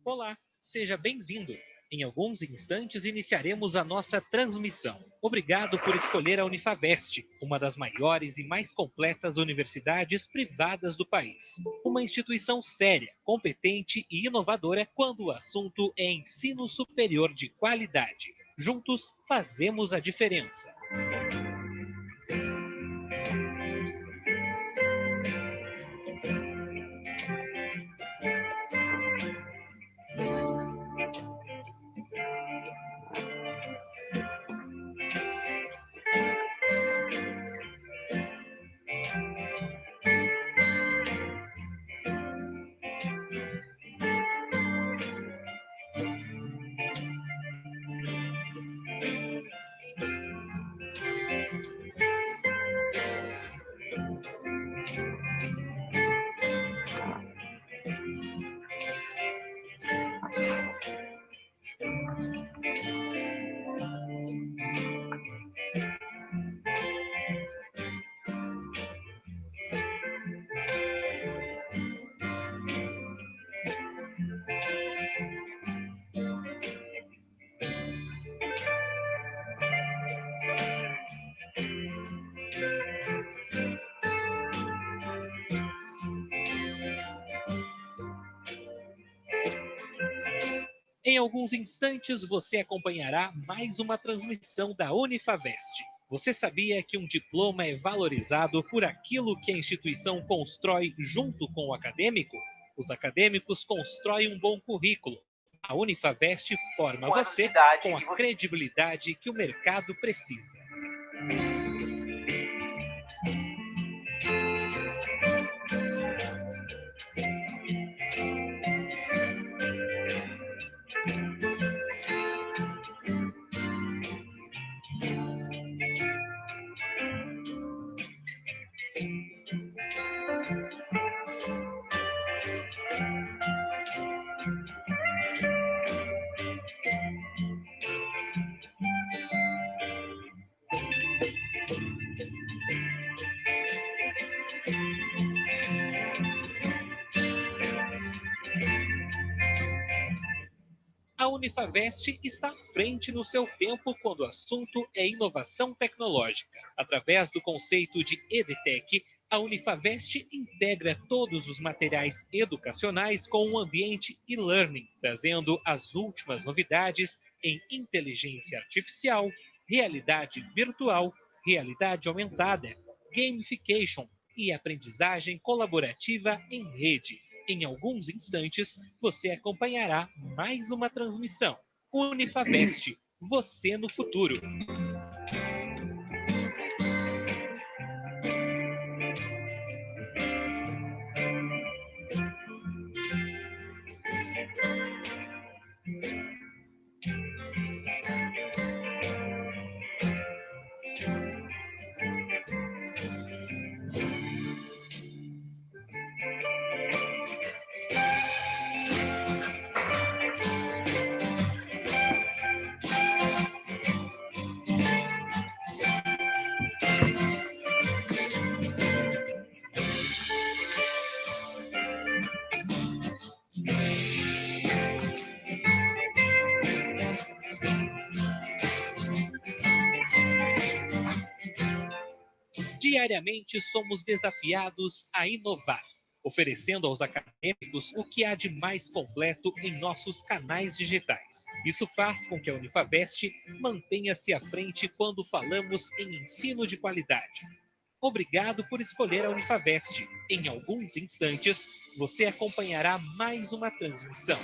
Olá, seja bem-vindo. Em alguns instantes iniciaremos a nossa transmissão. Obrigado por escolher a Unifavest, uma das maiores e mais completas universidades privadas do país. Uma instituição séria, competente e inovadora quando o assunto é ensino superior de qualidade. Juntos, fazemos a diferença. Em alguns instantes, você acompanhará mais uma transmissão da Unifavest. Você sabia que um diploma é valorizado por aquilo que a instituição constrói junto com o acadêmico? Os acadêmicos constroem um bom currículo. A Unifavest forma você com a credibilidade que o mercado precisa. A Unifavest está à frente no seu tempo quando o assunto é inovação tecnológica. Através do conceito de EdTech, a Unifavest integra todos os materiais educacionais com um ambiente e-learning, trazendo as últimas novidades em inteligência artificial, realidade virtual, realidade aumentada, gamification e aprendizagem colaborativa em rede. Em alguns instantes, você acompanhará mais uma transmissão. Unifavest, você no futuro. Diariamente somos desafiados a inovar, oferecendo aos acadêmicos o que há de mais completo em nossos canais digitais. Isso faz com que a Unifavest mantenha-se à frente quando falamos em ensino de qualidade. Obrigado por escolher a Unifavest. Em alguns instantes, você acompanhará mais uma transmissão.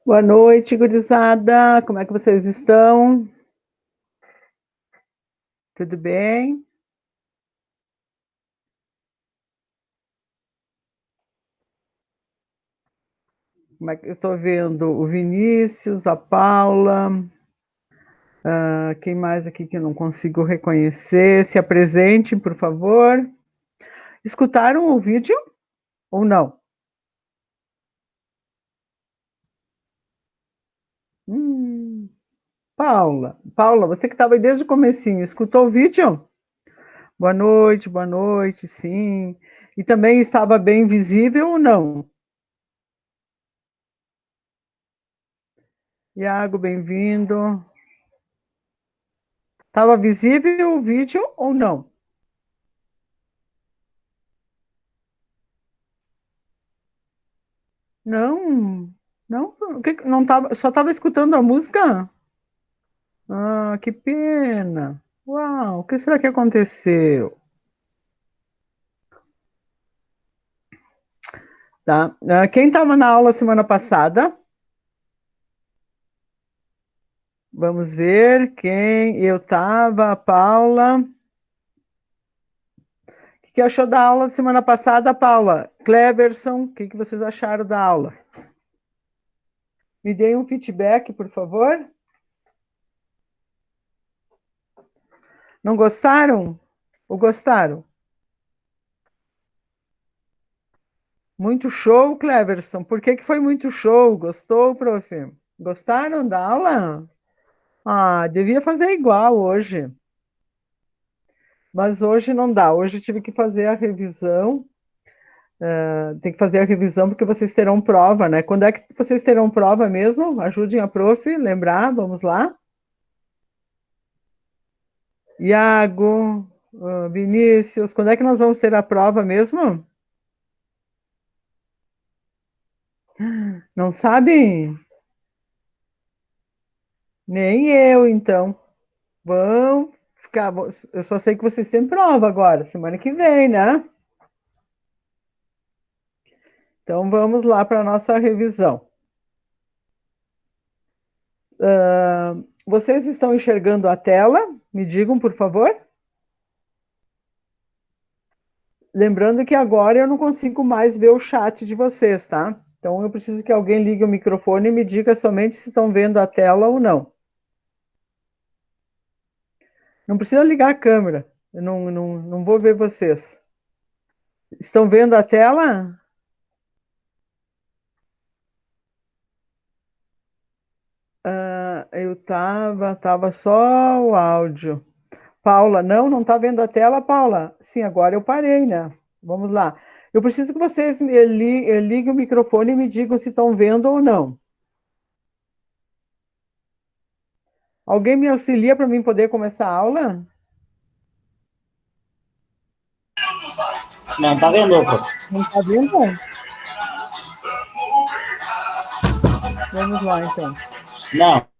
Boa noite, gurizada. Como é que vocês estão? Tudo bem? Como é que eu estou vendo o Vinícius, a Paula, quem mais aqui que eu não consigo reconhecer? Se apresentem, por favor. Escutaram o vídeo ou não? Hum, Paula, você que estava aí desde o comecinho, escutou o vídeo? Boa noite, sim. E também estava bem visível ou não? Iago, bem-vindo. Estava visível o vídeo ou não? Não, não, não tava, só estava escutando a música? Ah, que pena. Uau, o que será que aconteceu? Tá. Quem estava na aula semana passada? Vamos ver quem eu estava, a Paula. O que achou da aula de semana passada, Paula? Cleverson, o que vocês acharam da aula? Me deem um feedback, por favor. Não gostaram? Ou gostaram? Muito show, Cleverson. Por que foi muito show? Gostou, prof? Gostaram da aula? Ah, devia fazer igual hoje. Mas hoje não dá. Hoje eu tive que fazer a revisão. Tem que fazer a revisão porque vocês terão prova, né? Quando é que vocês terão prova mesmo? Ajudem a prof, lembrar, vamos lá. Iago, Vinícius, quando é que nós vamos ter a prova mesmo? Não sabem? Nem eu, então. Vão ficar. Eu só sei que vocês têm prova agora, semana que vem, né? Então vamos lá para a nossa revisão. Vocês estão enxergando a tela? Me digam, por favor. Lembrando que agora eu não consigo mais ver o chat de vocês, tá? Então eu preciso que alguém ligue o microfone e me diga somente se estão vendo a tela ou não. Não precisa ligar a câmera. Eu não vou ver vocês. Estão vendo a tela? Eu tava só o áudio. Paula, não tá vendo a tela, Paula? Sim, agora eu parei, né? Vamos lá. Eu preciso que vocês liguem o microfone e me digam se estão vendo ou não. Alguém me auxilia para mim poder começar a aula? Não, tá vendo, prof? Não tá vendo? Vamos lá, então. Não.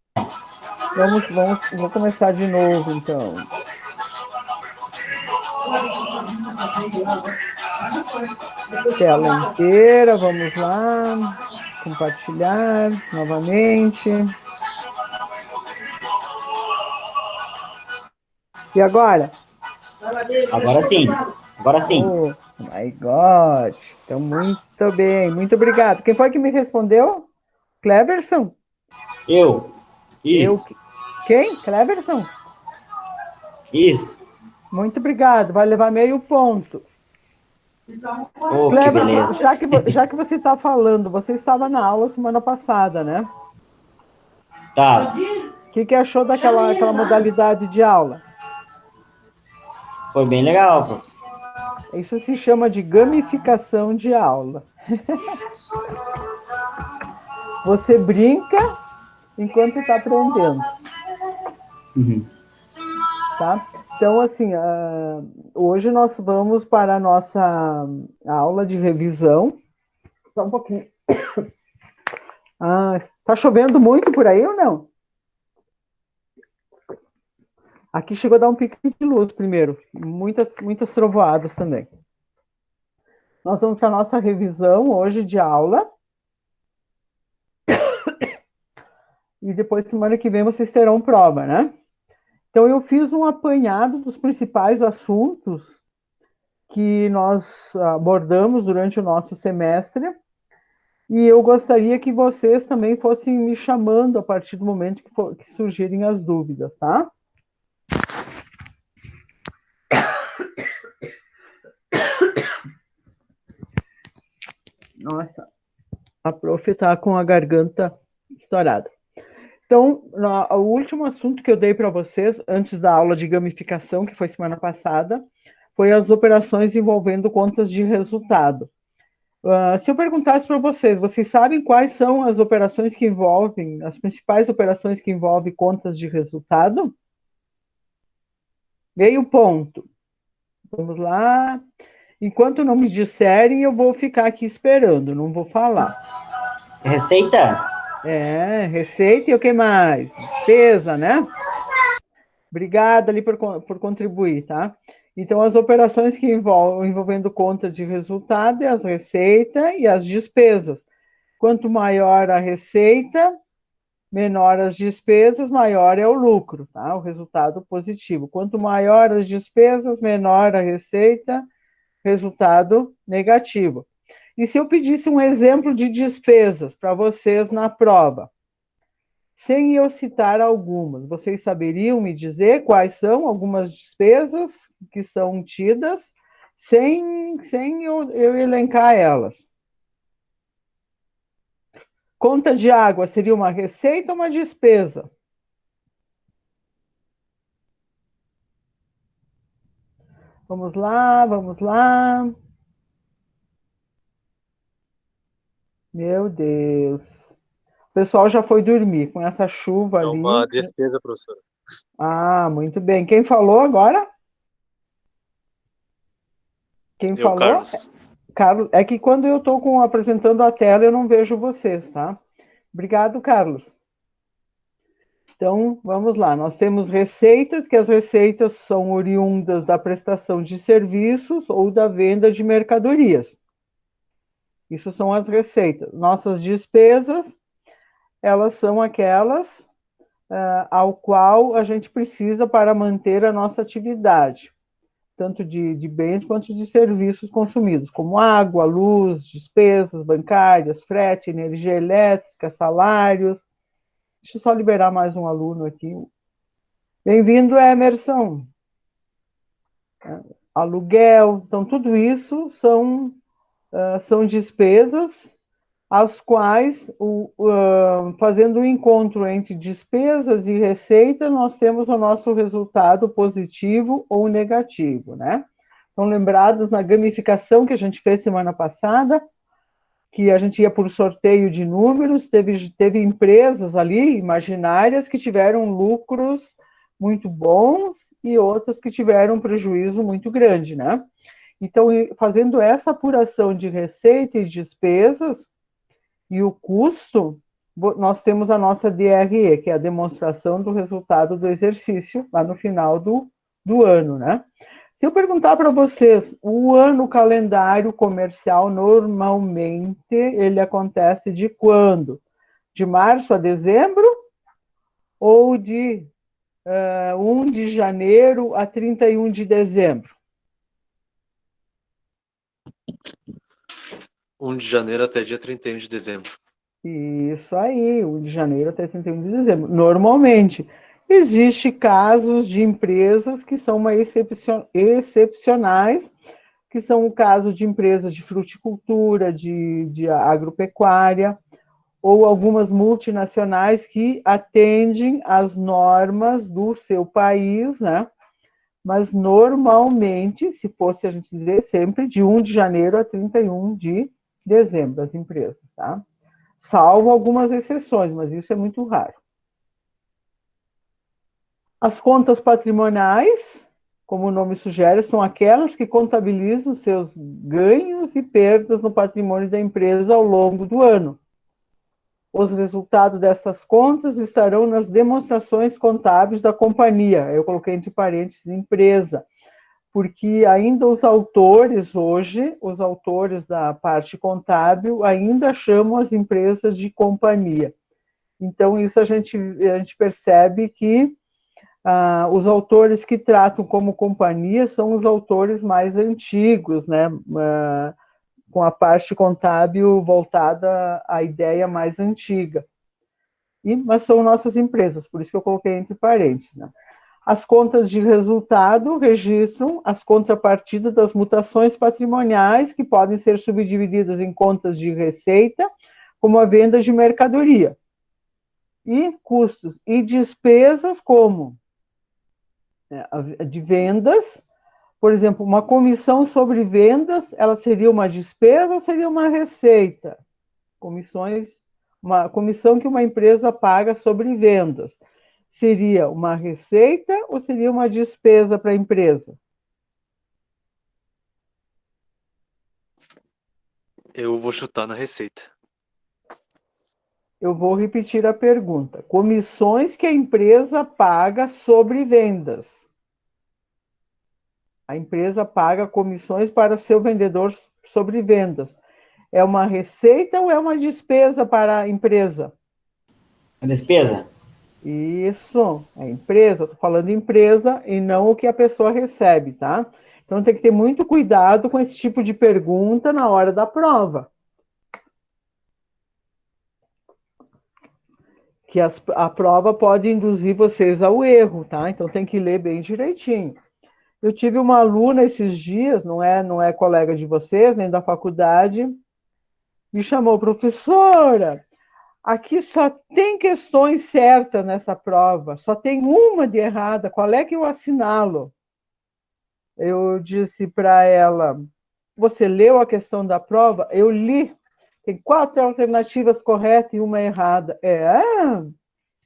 Vou começar de novo, então. Tela inteira, vamos lá. Compartilhar novamente. E agora? Agora sim. Agora sim. Oh, my God. Então, muito bem. Muito obrigado. Quem foi que me respondeu? Cleverson? Eu. Eu. Isso. Quem? Cleverson? Isso. Muito obrigado. Vai levar meio ponto. Oh, que Cleverson, beleza. já que você está falando, você estava na aula semana passada, né? Tá. O que achou daquela modalidade de aula? Foi bem legal, prof. Isso se chama de gamificação de aula. Você brinca enquanto está aprendendo. Uhum. Tá? Então, assim, hoje nós vamos para a nossa aula de revisão. Só um pouquinho. Tá chovendo muito por aí ou não? Aqui chegou a dar um pico de luz primeiro. Muitas trovoadas também. Nós vamos para a nossa revisão hoje de aula. e depois, semana que vem, vocês terão prova, né? Então, eu fiz um apanhado dos principais assuntos que nós abordamos durante o nosso semestre, e eu gostaria que vocês também fossem me chamando a partir do momento que surgirem as dúvidas, tá? Nossa, a prof está com a garganta estourada. Então, o último assunto que eu dei para vocês, antes da aula de gamificação, que foi semana passada, foi as operações envolvendo contas de resultado. Se eu perguntasse para vocês, vocês sabem quais são as operações que envolvem, as principais operações que envolvem contas de resultado? Meio ponto. Vamos lá. Enquanto não me disserem, eu vou ficar aqui esperando, não vou falar. Receita? Receita e o que mais? Despesa, né? Obrigada ali por contribuir, tá? Então, as operações que envolvendo contas de resultado é as receitas e as despesas. Quanto maior a receita, menor as despesas, maior é o lucro, tá? O resultado positivo. Quanto maior as despesas, menor a receita, resultado negativo. E se eu pedisse um exemplo de despesas para vocês na prova, sem eu citar algumas, vocês saberiam me dizer quais são algumas despesas que são tidas, sem eu elencar elas? Conta de água seria uma receita ou uma despesa? Vamos lá, vamos lá. Meu Deus. O pessoal já foi dormir com essa chuva É ali. uma despesa, professora. Ah, muito bem. Quem falou agora? Quem falou? Carlos. Carlos, é que quando eu estou apresentando a tela, eu não vejo vocês, tá? Obrigado, Carlos. Então, vamos lá. Nós temos receitas, que as receitas são oriundas da prestação de serviços ou da venda de mercadorias. Isso são as receitas. Nossas despesas, elas são aquelas ao qual a gente precisa para manter a nossa atividade, tanto de bens quanto de serviços consumidos, como água, luz, despesas bancárias, frete, energia elétrica, salários. Deixa eu só liberar mais um aluno aqui. Bem-vindo, Emerson. Aluguel. Então, tudo isso são despesas as quais, fazendo um encontro entre despesas e receita, nós temos o nosso resultado positivo ou negativo, né? Estão lembrados na gamificação que a gente fez semana passada, que a gente ia por sorteio de números, teve empresas ali, imaginárias, que tiveram lucros muito bons e outras que tiveram um prejuízo muito grande, né? Então, fazendo essa apuração de receita e despesas, e o custo, nós temos a nossa DRE, que é a demonstração do resultado do exercício, lá no final do ano, né? Se eu perguntar para vocês, o ano calendário comercial, normalmente, ele acontece de quando? De março a dezembro? Ou de 1 de janeiro a 31 de dezembro? 1 de janeiro até dia 31 de dezembro. Isso aí, 1 de janeiro até 31 de dezembro. Normalmente, existem casos de empresas que são excepcionais, que são o caso de empresas de fruticultura, de agropecuária, ou algumas multinacionais que atendem às normas do seu país, né? Mas normalmente, se fosse a gente dizer, sempre de 1 de janeiro a 31 de dezembro, as empresas, tá? Salvo algumas exceções, mas isso é muito raro. As contas patrimoniais, como o nome sugere, são aquelas que contabilizam seus ganhos e perdas no patrimônio da empresa ao longo do ano. Os resultados dessas contas estarão nas demonstrações contábeis da companhia. Eu coloquei entre parênteses empresa, porque ainda os autores hoje, os autores da parte contábil, ainda chamam as empresas de companhia. Então, isso a gente percebe que os autores que tratam como companhia são os autores mais antigos, né? Com a parte contábil voltada à ideia mais antiga. Mas são nossas empresas, por isso que eu coloquei entre parênteses. Né? As contas de resultado registram as contrapartidas das mutações patrimoniais, que podem ser subdivididas em contas de receita, como a venda de mercadoria, e custos e despesas, como de vendas. Por exemplo, uma comissão sobre vendas, ela seria uma despesa ou seria uma receita? Uma comissão que uma empresa paga sobre vendas. Seria uma receita ou seria uma despesa para a empresa? Eu vou chutar na receita. Eu vou repetir a pergunta. Comissões que a empresa paga sobre vendas. A empresa paga comissões para seu vendedor sobre vendas. É uma receita ou é uma despesa para a empresa? A despesa? Isso, é empresa. Estou falando empresa e não o que a pessoa recebe, tá? Então tem que ter muito cuidado com esse tipo de pergunta na hora da prova. Que a prova pode induzir vocês ao erro, tá? Então tem que ler bem direitinho. Eu tive uma aluna esses dias, não é colega de vocês, nem da faculdade, me chamou, professora, aqui só tem questões certas nessa prova, só tem uma de errada, qual é que eu assinalo? Eu disse para ela, você leu a questão da prova? Eu li, tem 4 alternativas corretas e uma errada.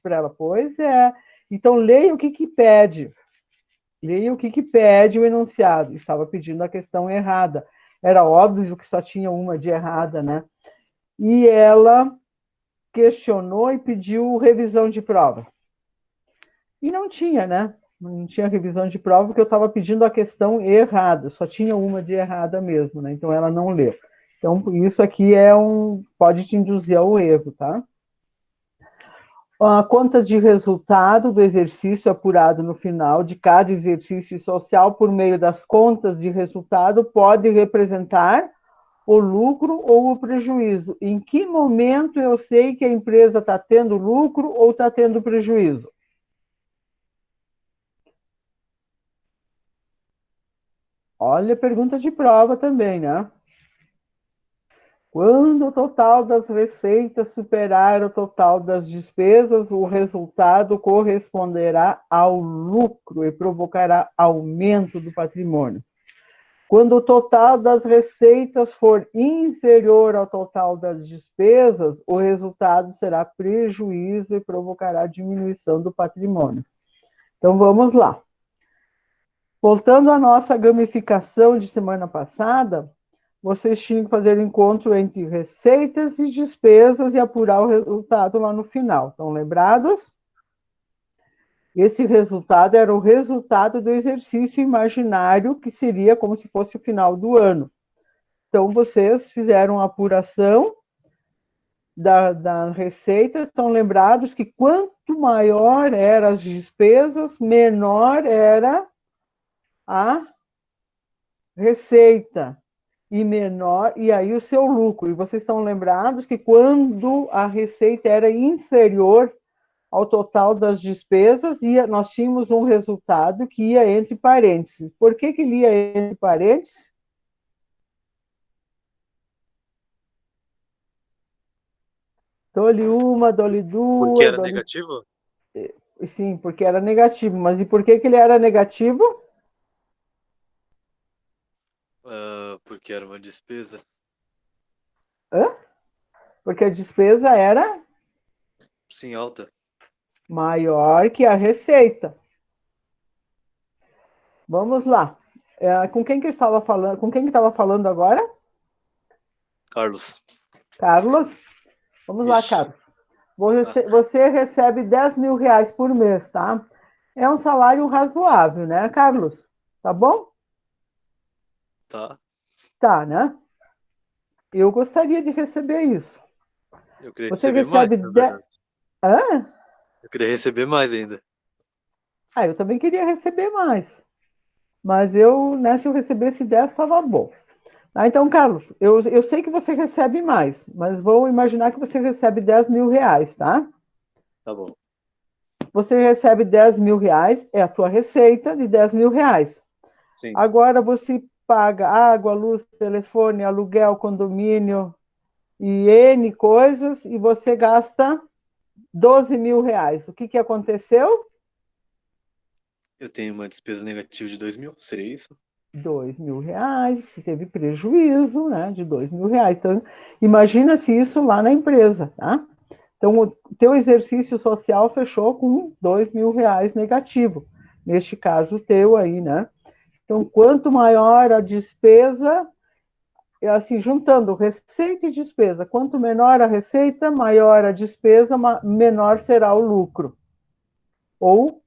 Para ela, pois é. Então, leia o que pede. Leia o que pede o enunciado. Estava pedindo a questão errada. Era óbvio que só tinha uma de errada, né? E ela questionou e pediu revisão de prova. E não tinha, né? Não tinha revisão de prova, porque eu estava pedindo a questão errada. Só tinha uma de errada mesmo, né? Então, ela não leu. Então, isso aqui pode te induzir ao erro, tá? A conta de resultado do exercício apurado no final de cada exercício social por meio das contas de resultado pode representar o lucro ou o prejuízo. Em que momento eu sei que a empresa está tendo lucro ou está tendo prejuízo? Olha a pergunta de prova também, né? Quando o total das receitas superar o total das despesas, o resultado corresponderá ao lucro e provocará aumento do patrimônio. Quando o total das receitas for inferior ao total das despesas, o resultado será prejuízo e provocará diminuição do patrimônio. Então, vamos lá. Voltando à nossa gamificação de semana passada, vocês tinham que fazer encontro entre receitas e despesas e apurar o resultado lá no final. Estão lembrados? Esse resultado era o resultado do exercício imaginário, que seria como se fosse o final do ano. Então, vocês fizeram a apuração da receita, estão lembrados que quanto maior eram as despesas, menor era a receita e menor, e aí o seu lucro. E vocês estão lembrados que quando a receita era inferior ao total das despesas, nós tínhamos um resultado que ia entre parênteses. Por que ele ia entre parênteses? Dou-lhe uma, dou-lhe Porque duas, era negativo? Sim, porque era negativo. Mas e por que ele era negativo? Porque era uma despesa. Hã? Porque a despesa era Sim, alta. maior que a receita. Vamos lá. Com quem que estava falando? Com quem que estava falando agora? Carlos. Carlos? Vamos lá, Isso. Carlos. Você recebe 10 mil reais por mês, tá? É um salário razoável, né, Carlos? Tá bom? Tá. Tá, né? Eu gostaria de receber isso. Eu queria Você receber mais, recebe na verdade. Hã? Eu queria receber mais ainda. Ah, eu também queria receber mais. Mas eu, né, se eu recebesse 10, estava bom. Ah, então, Carlos, eu sei que você recebe mais, mas vou imaginar que você recebe 10 mil reais, tá? Tá bom. Você recebe 10 mil reais, é a tua receita de 10 mil reais. Sim. Agora você paga água, luz, telefone, aluguel, condomínio e N coisas, e você gasta 12 mil reais. O que, que aconteceu? Eu tenho uma despesa negativa de 2.000, seria isso? 2 mil reais, você teve prejuízo, né, de 2 mil reais. Então, imagina se isso lá na empresa, tá? Então, o teu exercício social fechou com 2 mil reais negativo. Neste caso teu aí, né? Então, quanto maior a despesa, assim, juntando receita e despesa, quanto menor a receita, maior a despesa, menor será o lucro ou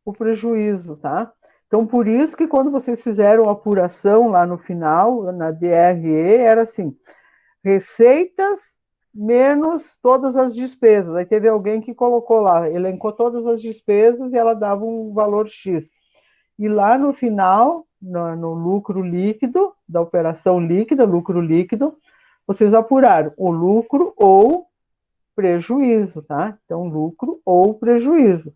o prejuízo, tá? Então, por isso que quando vocês fizeram a apuração lá no final, na DRE, era assim, receitas menos todas as despesas. Aí teve alguém que colocou lá, elencou todas as despesas e ela dava um valor X. E lá no final, no lucro líquido, da operação líquida, lucro líquido, vocês apuraram o lucro ou prejuízo, tá? Então, lucro ou prejuízo.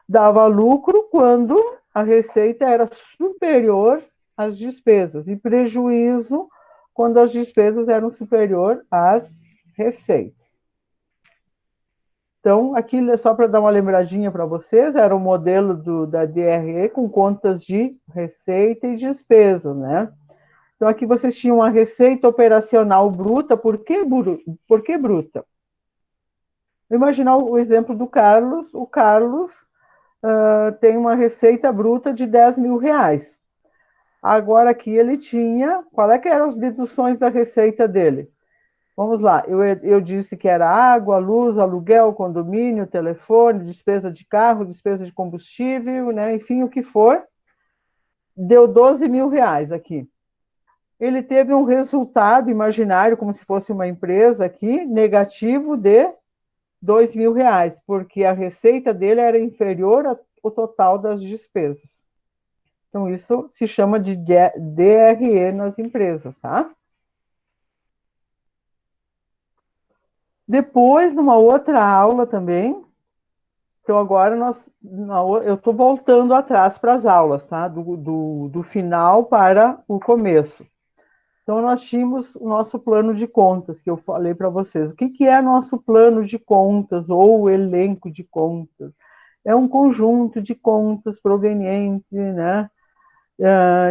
Dava lucro quando a receita era superior às despesas e prejuízo quando as despesas eram superior às receitas. Então, aqui só para dar uma lembradinha para vocês, era o modelo da DRE com contas de receita e despesa, né? Então, aqui vocês tinham a receita operacional bruta. Por que bruta? Imaginar o exemplo do Carlos. O Carlos tem uma receita bruta de 10 mil reais. Agora aqui ele tinha, qual é que eram as deduções da receita dele? Vamos lá, eu disse que era água, luz, aluguel, condomínio, telefone, despesa de carro, despesa de combustível, né? Enfim, o que for, deu 12 mil reais aqui. Ele teve um resultado imaginário, como se fosse uma empresa aqui, negativo de 2 mil reais, porque a receita dele era inferior ao total das despesas. Então, isso se chama de DRE nas empresas, tá? Depois, numa outra aula também, então agora eu estou voltando atrás para as aulas, tá? Do final para o começo. Então, nós tínhamos o nosso plano de contas, que eu falei para vocês. O que é nosso plano de contas ou elenco de contas? É um conjunto de contas provenientes, né?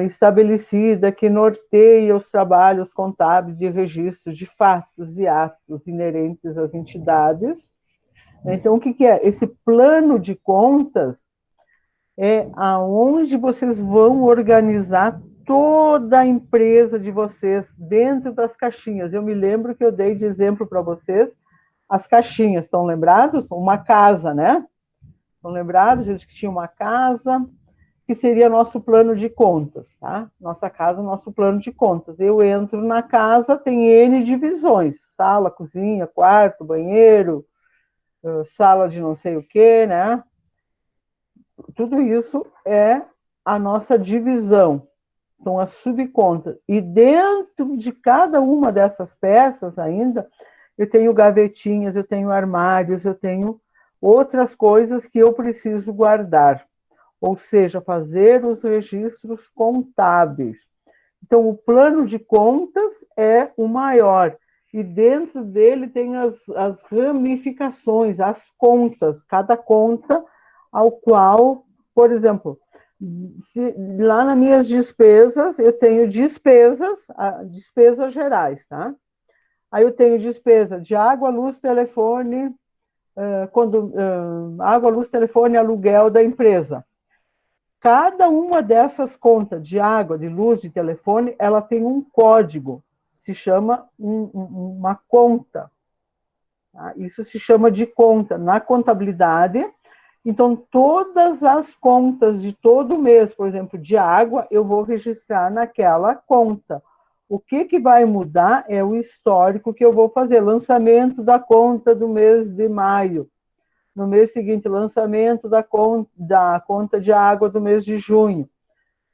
Estabelecida que norteia os trabalhos contábeis de registro de fatos e atos inerentes às entidades. Então, o que é? Esse plano de contas é aonde vocês vão organizar toda a empresa de vocês dentro das caixinhas. Eu me lembro que eu dei de exemplo para vocês as caixinhas, estão lembrados? Uma casa, né? Estão lembrados? A gente que tinha uma casa, que seria nosso plano de contas, tá? Nossa casa, nosso plano de contas. Eu entro na casa, tem N divisões, sala, cozinha, quarto, banheiro, sala de não sei o quê, né? Tudo isso é a nossa divisão, são as subcontas. E dentro de cada uma dessas peças ainda, eu tenho gavetinhas, eu tenho armários, eu tenho outras coisas que eu preciso guardar. Ou seja, fazer os registros contábeis. Então, o plano de contas é o maior, e dentro dele tem as ramificações, as contas, cada conta ao qual, por exemplo, lá nas minhas despesas, eu tenho despesas gerais, tá? Aí eu tenho despesa de água, luz, telefone, água, luz, telefone, aluguel da empresa. Cada uma dessas contas de água, de luz, de telefone, ela tem um código, se chama uma conta. Tá? Isso se chama de conta. Na contabilidade, então, todas as contas de todo mês, por exemplo, de água, eu vou registrar naquela conta. O que vai mudar é o histórico que eu vou fazer. Lançamento da conta do mês de maio. No mês seguinte, lançamento da conta de água do mês de junho.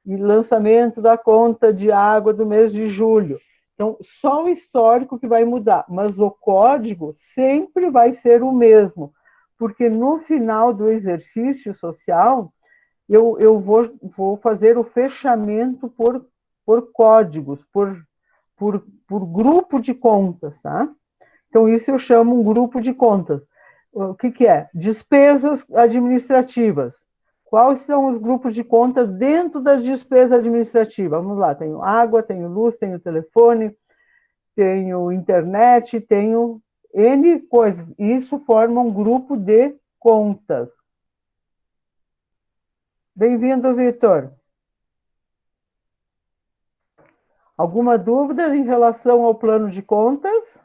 E lançamento da conta de água do mês de julho. Então, só o histórico que vai mudar, mas o código sempre vai ser o mesmo, porque no final do exercício social, eu vou fazer o fechamento por códigos, por grupo de contas, tá? Então, isso eu chamo um grupo de contas. O que é? Despesas administrativas. Quais são os grupos de contas dentro das despesas administrativas? Vamos lá, tenho água, tenho luz, tenho telefone, tenho internet, tenho N coisas. Isso forma um grupo de contas. Bem-vindo, Vitor. Alguma dúvida em relação ao plano de contas?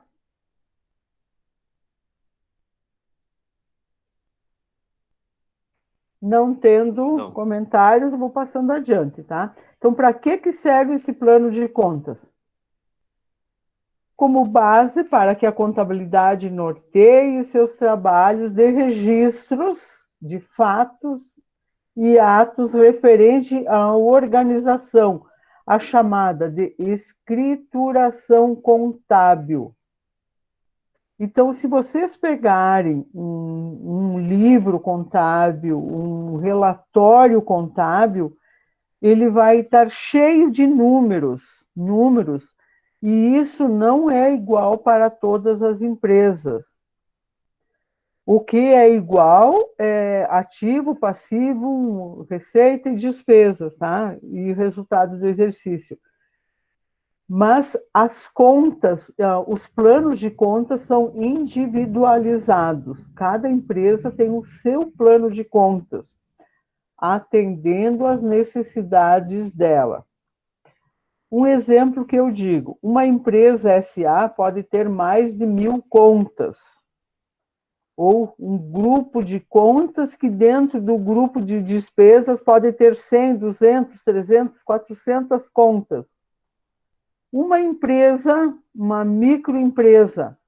Não tendo comentários, eu vou passando adiante, tá? Então, para que serve esse plano de contas? Como base para que a contabilidade norteie seus trabalhos de registros de fatos e atos referente à organização, a chamada de escrituração contábil. Então, se vocês pegarem um livro contábil, um relatório contábil, ele vai estar cheio de números, e isso não é igual para todas as empresas. O que é igual é ativo, passivo, receita e despesas, tá? E resultado do exercício. Mas as contas, os planos de contas são individualizados. Cada empresa tem o seu plano de contas, atendendo às necessidades dela. Um exemplo que eu digo, uma empresa SA pode ter mais de 1.000 contas, ou um grupo de contas que dentro do grupo de despesas pode ter 100, 200, 300, 400 contas. Uma empresa, uma microempresa,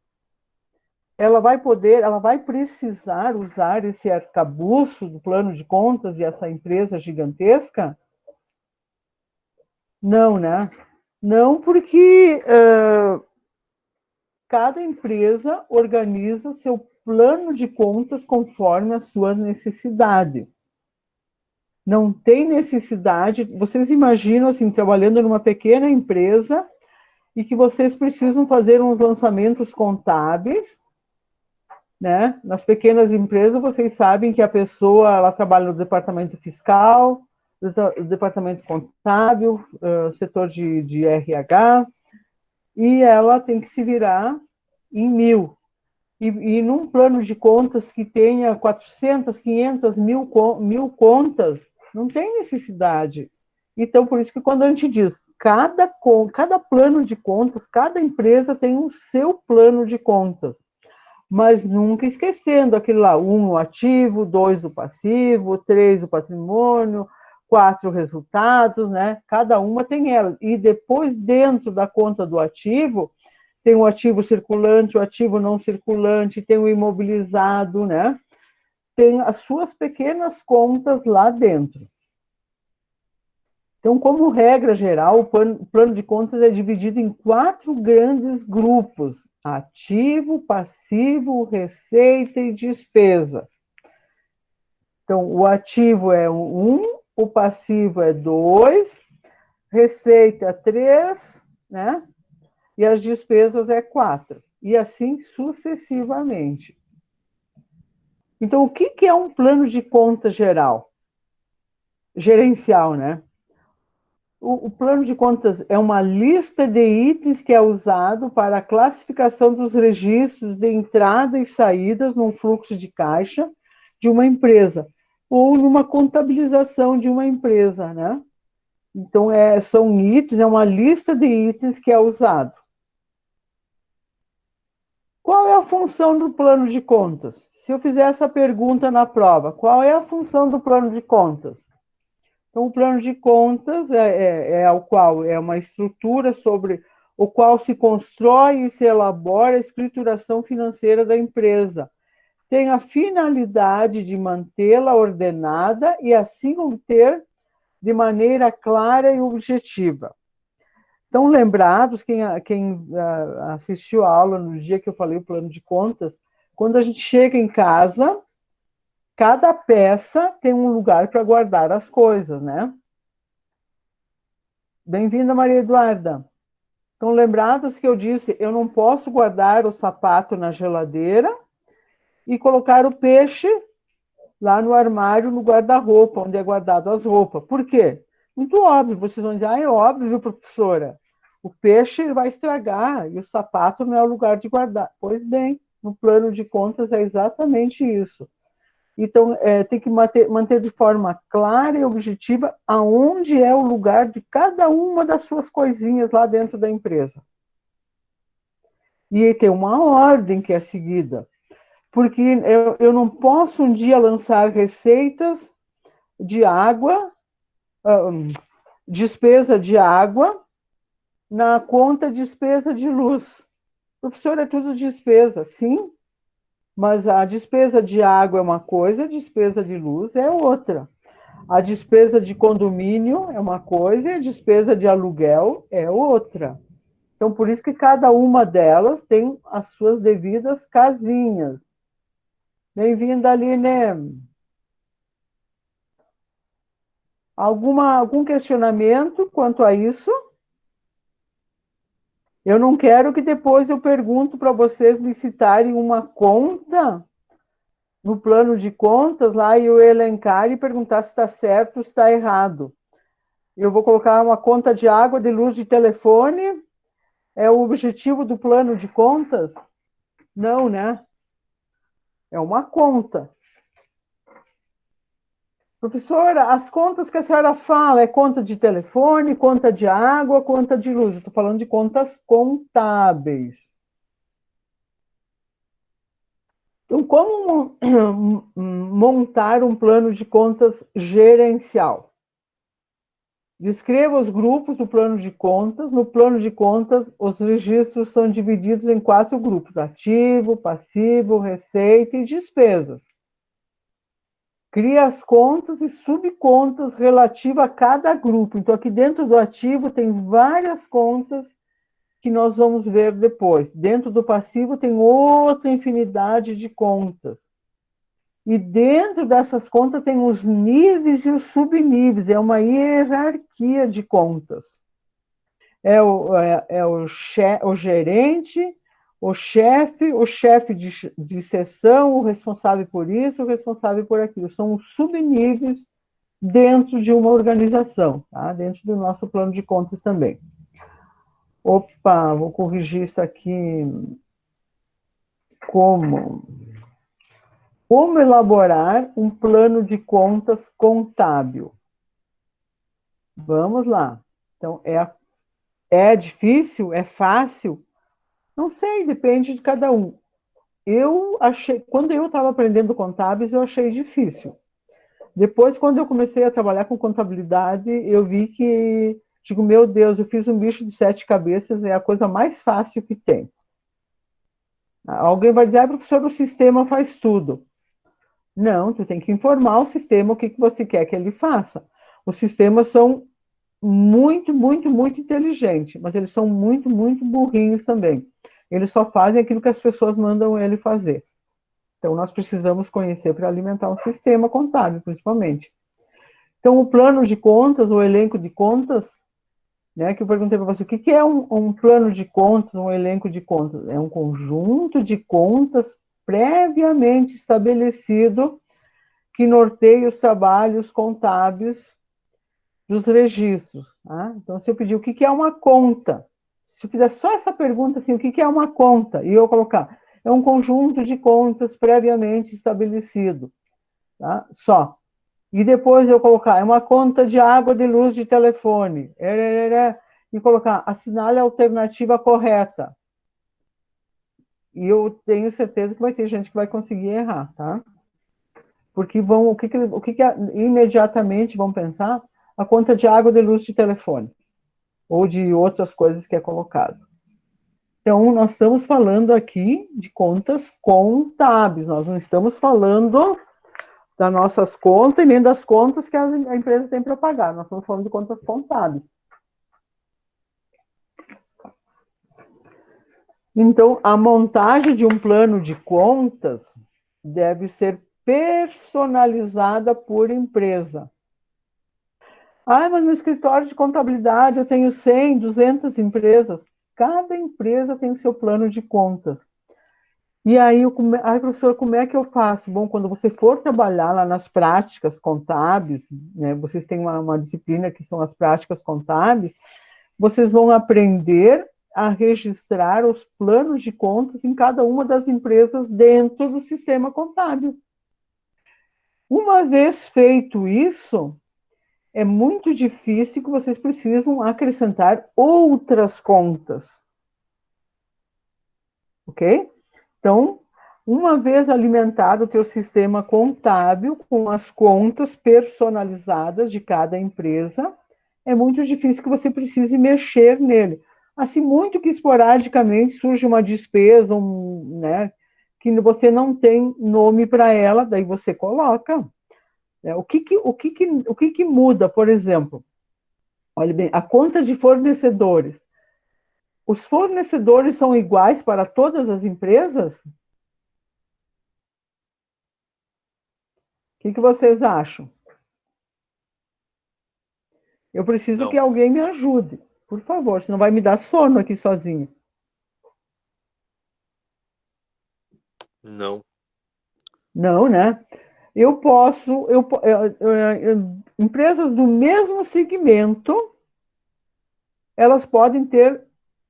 ela vai precisar usar esse arcabouço do plano de contas de essa empresa gigantesca? Não, né? Não, porque cada empresa organiza seu plano de contas conforme a sua necessidade. Não tem necessidade, vocês imaginam assim, trabalhando numa pequena empresa e que vocês precisam fazer uns lançamentos contábeis, né? Nas pequenas empresas, vocês sabem que a pessoa ela trabalha no departamento fiscal, no departamento contábil, setor de RH, e ela tem que se virar em 1.000. E num plano de contas que tenha 400, 500, 1.000 contas, não tem necessidade. Então, por isso que quando a gente diz, cada plano de contas, cada empresa tem o seu plano de contas, mas nunca esquecendo aquele lá, 1 o ativo, 2 o passivo, 3 o patrimônio, 4 resultados, né? Cada uma tem ela. E depois, dentro da conta do ativo, tem o ativo circulante, o ativo não circulante, tem o imobilizado, né? Tem as suas pequenas contas lá dentro. Então, como regra geral, o plano de contas é dividido em 4 grandes grupos: ativo, passivo, receita e despesa. Então, o ativo é 1, o passivo é 2, receita 3, né? E as despesas é 4. E assim sucessivamente. Então, o que é um plano de conta geral? Gerencial, né? O plano de contas é uma lista de itens que é usado para a classificação dos registros de entrada e saídas num fluxo de caixa de uma empresa ou numa contabilização de uma empresa, né? Então, são itens, é uma lista de itens que é usado. Qual é a função do plano de contas? Se eu fizer essa pergunta na prova, qual é a função do plano de contas? Então, o plano de contas é uma estrutura sobre o qual se constrói e se elabora a escrituração financeira da empresa, tem a finalidade de mantê-la ordenada e assim obter de maneira clara e objetiva. Então, lembrados, quem assistiu a aula no dia que eu falei o plano de contas, quando a gente chega em casa, cada peça tem um lugar para guardar as coisas, né? Bem-vinda, Maria Eduarda. Então, lembrados que eu disse, eu não posso guardar o sapato na geladeira e colocar o peixe lá no armário, no guarda-roupa, onde é guardado as roupas. Por quê? Muito óbvio, vocês vão dizer, é óbvio, professora. O peixe vai estragar e o sapato não é o lugar de guardar. Pois bem, no plano de contas é exatamente isso. Então, tem que manter de forma clara e objetiva aonde é o lugar de cada uma das suas coisinhas lá dentro da empresa. E tem uma ordem que é seguida. Porque eu não posso um dia lançar receitas de água, despesa de água, na conta despesa de luz. Professor, é tudo despesa, sim, mas a despesa de água é uma coisa, a despesa de luz é outra. A despesa de condomínio é uma coisa e a despesa de aluguel é outra. Então, por isso que cada uma delas tem as suas devidas casinhas. Bem-vinda, Aline. Algum questionamento quanto a isso? Eu não quero que depois eu pergunto para vocês me citarem uma conta no plano de contas lá e eu elencar e perguntar se está certo ou se está errado. Eu vou colocar uma conta de água, de luz, de telefone. É o objetivo do plano de contas? Não, né? É uma conta. Professora, as contas que a senhora fala é conta de telefone, conta de água, conta de luz. Estou falando de contas contábeis. Então, como montar um plano de contas gerencial? Descreva os grupos do plano de contas. No plano de contas, os registros são divididos em 4 grupos: ativo, passivo, receita e despesas. Cria as contas e subcontas relativas a cada grupo. Então, aqui dentro do ativo tem várias contas que nós vamos ver depois. Dentro do passivo tem outra infinidade de contas. E dentro dessas contas tem os níveis e os subníveis. É uma hierarquia de contas. O gerente, o chefe de seção, o responsável por isso, o responsável por aquilo. São os subníveis dentro de uma organização, tá? Dentro do nosso plano de contas também. Opa, vou corrigir isso aqui. Como elaborar um plano de contas contábil? Vamos lá. Então, é difícil? É fácil? Não sei, depende de cada um. Quando eu estava aprendendo contábeis, eu achei difícil. Depois, quando eu comecei a trabalhar com contabilidade, eu vi que, digo, meu Deus, eu fiz um bicho de 7 cabeças, é a coisa mais fácil que tem. Alguém vai dizer, professor, o sistema faz tudo. Não, tu tem que informar o sistema o que você quer que ele faça. Os sistemas são muito, muito, muito inteligentes, mas eles são muito, muito burrinhos também. Eles só fazem aquilo que as pessoas mandam ele fazer. Então, nós precisamos conhecer para alimentar um sistema contábil, principalmente. Então, o plano de contas, o elenco de contas, né, que eu perguntei para você, o que é um plano de contas, um elenco de contas? É um conjunto de contas previamente estabelecido que norteia os trabalhos contábeis dos registros. Tá? Então, se eu pedir o que é uma conta, se eu fizer só essa pergunta, assim, o que é uma conta? E eu colocar, é um conjunto de contas previamente estabelecido. Tá? Só. E depois eu colocar, é uma conta de água, de luz, de telefone. E colocar, assinale a alternativa correta. E eu tenho certeza que vai ter gente que vai conseguir errar, tá? Porque imediatamente vão pensar? A conta de água, de luz, de telefone. Ou de outras coisas que é colocado. Então, nós estamos falando aqui de contas contábeis, nós não estamos falando das nossas contas e nem das contas que a empresa tem para pagar, nós estamos falando de contas contábeis. Então, a montagem de um plano de contas deve ser personalizada por empresa. Ah, mas no escritório de contabilidade eu tenho 100, 200 empresas. Cada empresa tem o seu plano de contas. E aí, professor, como é que eu faço? Bom, quando você for trabalhar lá nas práticas contábeis, né, vocês têm uma disciplina que são as práticas contábeis, vocês vão aprender a registrar os planos de contas em cada uma das empresas dentro do sistema contábil. Uma vez feito isso, é muito difícil que vocês precisam acrescentar outras contas. Ok? Então, uma vez alimentado o teu sistema contábil com as contas personalizadas de cada empresa, é muito difícil que você precise mexer nele. Assim, muito que esporadicamente surge uma despesa, né, que você não tem nome para ela, daí você coloca. O que muda, por exemplo? Olha bem, a conta de fornecedores. Os fornecedores são iguais para todas as empresas? O que vocês acham? Eu preciso Não. que alguém me ajude, por favor, senão vai me dar sono aqui sozinho. Não. Não, né? Eu posso, empresas do mesmo segmento, elas podem ter,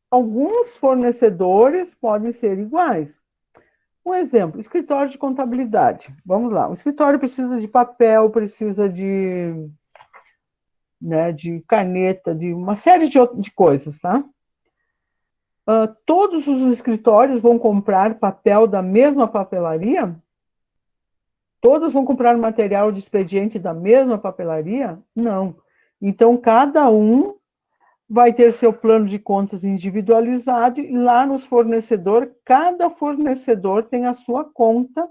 alguns fornecedores podem ser iguais. Um exemplo, escritório de contabilidade. Vamos lá, o escritório precisa de papel, precisa de caneta, de uma série de coisas, tá? Todos os escritórios vão comprar papel da mesma papelaria? Todos vão comprar material de expediente da mesma papelaria? Não. Então, cada um vai ter seu plano de contas individualizado e lá nos fornecedores, cada fornecedor tem a sua conta.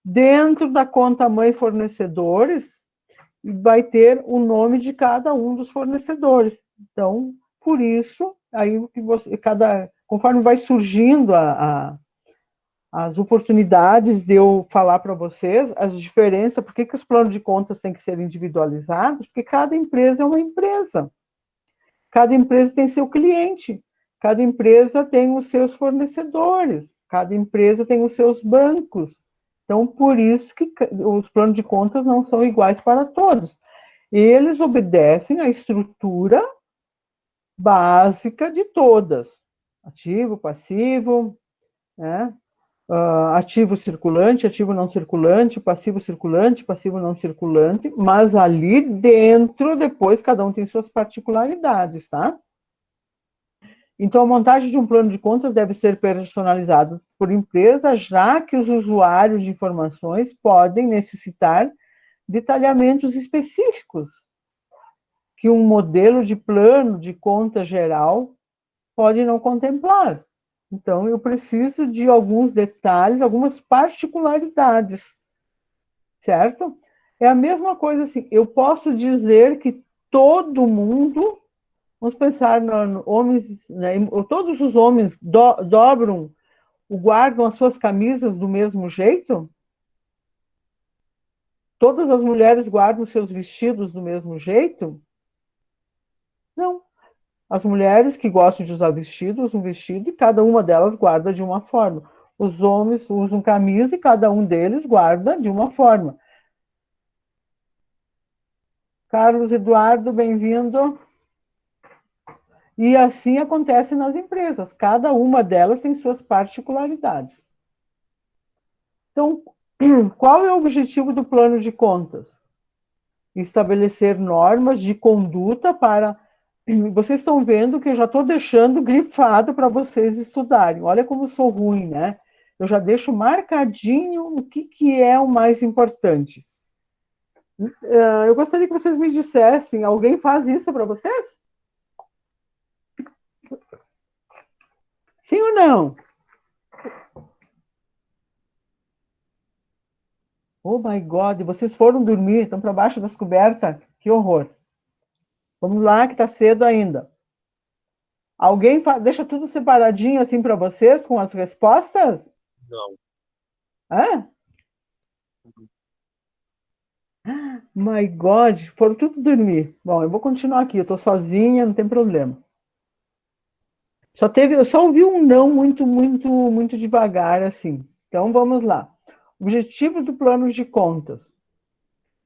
Dentro da conta mãe fornecedores, vai ter o nome de cada um dos fornecedores. Então, por isso, aí que conforme vai surgindo as oportunidades de eu falar para vocês as diferenças, por que os planos de contas têm que ser individualizados? Porque cada empresa é uma empresa. Cada empresa tem seu cliente, cada empresa tem os seus fornecedores, cada empresa tem os seus bancos. Então, por isso que os planos de contas não são iguais para todos. Eles obedecem à estrutura básica de todas. Ativo, passivo, né? Ativo circulante, ativo não circulante, passivo não circulante, mas ali dentro, depois, cada um tem suas particularidades, tá? Então, a montagem de um plano de contas deve ser personalizada por empresa, já que os usuários de informações podem necessitar detalhamentos específicos que um modelo de plano de conta geral pode não contemplar. Então, eu preciso de alguns detalhes, algumas particularidades, certo? É a mesma coisa assim, eu posso dizer que todo mundo, vamos pensar no homens, né, todos os homens dobram, guardam as suas camisas do mesmo jeito? Todas as mulheres guardam seus vestidos do mesmo jeito? Não. As mulheres que gostam de usar vestido, usam vestido e cada uma delas guarda de uma forma. Os homens usam camisa e cada um deles guarda de uma forma. Carlos Eduardo, bem-vindo. E assim acontece nas empresas. Cada uma delas tem suas particularidades. Então, qual é o objetivo do plano de contas? Estabelecer normas de conduta para... Vocês estão vendo que eu já estou deixando grifado para vocês estudarem. Olha como eu sou ruim, né? Eu já deixo marcadinho o que é o mais importante. Eu gostaria que vocês me dissessem, alguém faz isso para vocês? Sim ou não? Oh my God, vocês foram dormir, estão para baixo das cobertas? Que horror. Vamos lá, que está cedo ainda. Alguém deixa tudo separadinho assim para vocês, com as respostas? Não. Hã? My God, foram tudo dormir. Bom, eu vou continuar aqui, eu estou sozinha, não tem problema. Eu só ouvi um não muito devagar, assim. Então, vamos lá. Objetivo do plano de contas.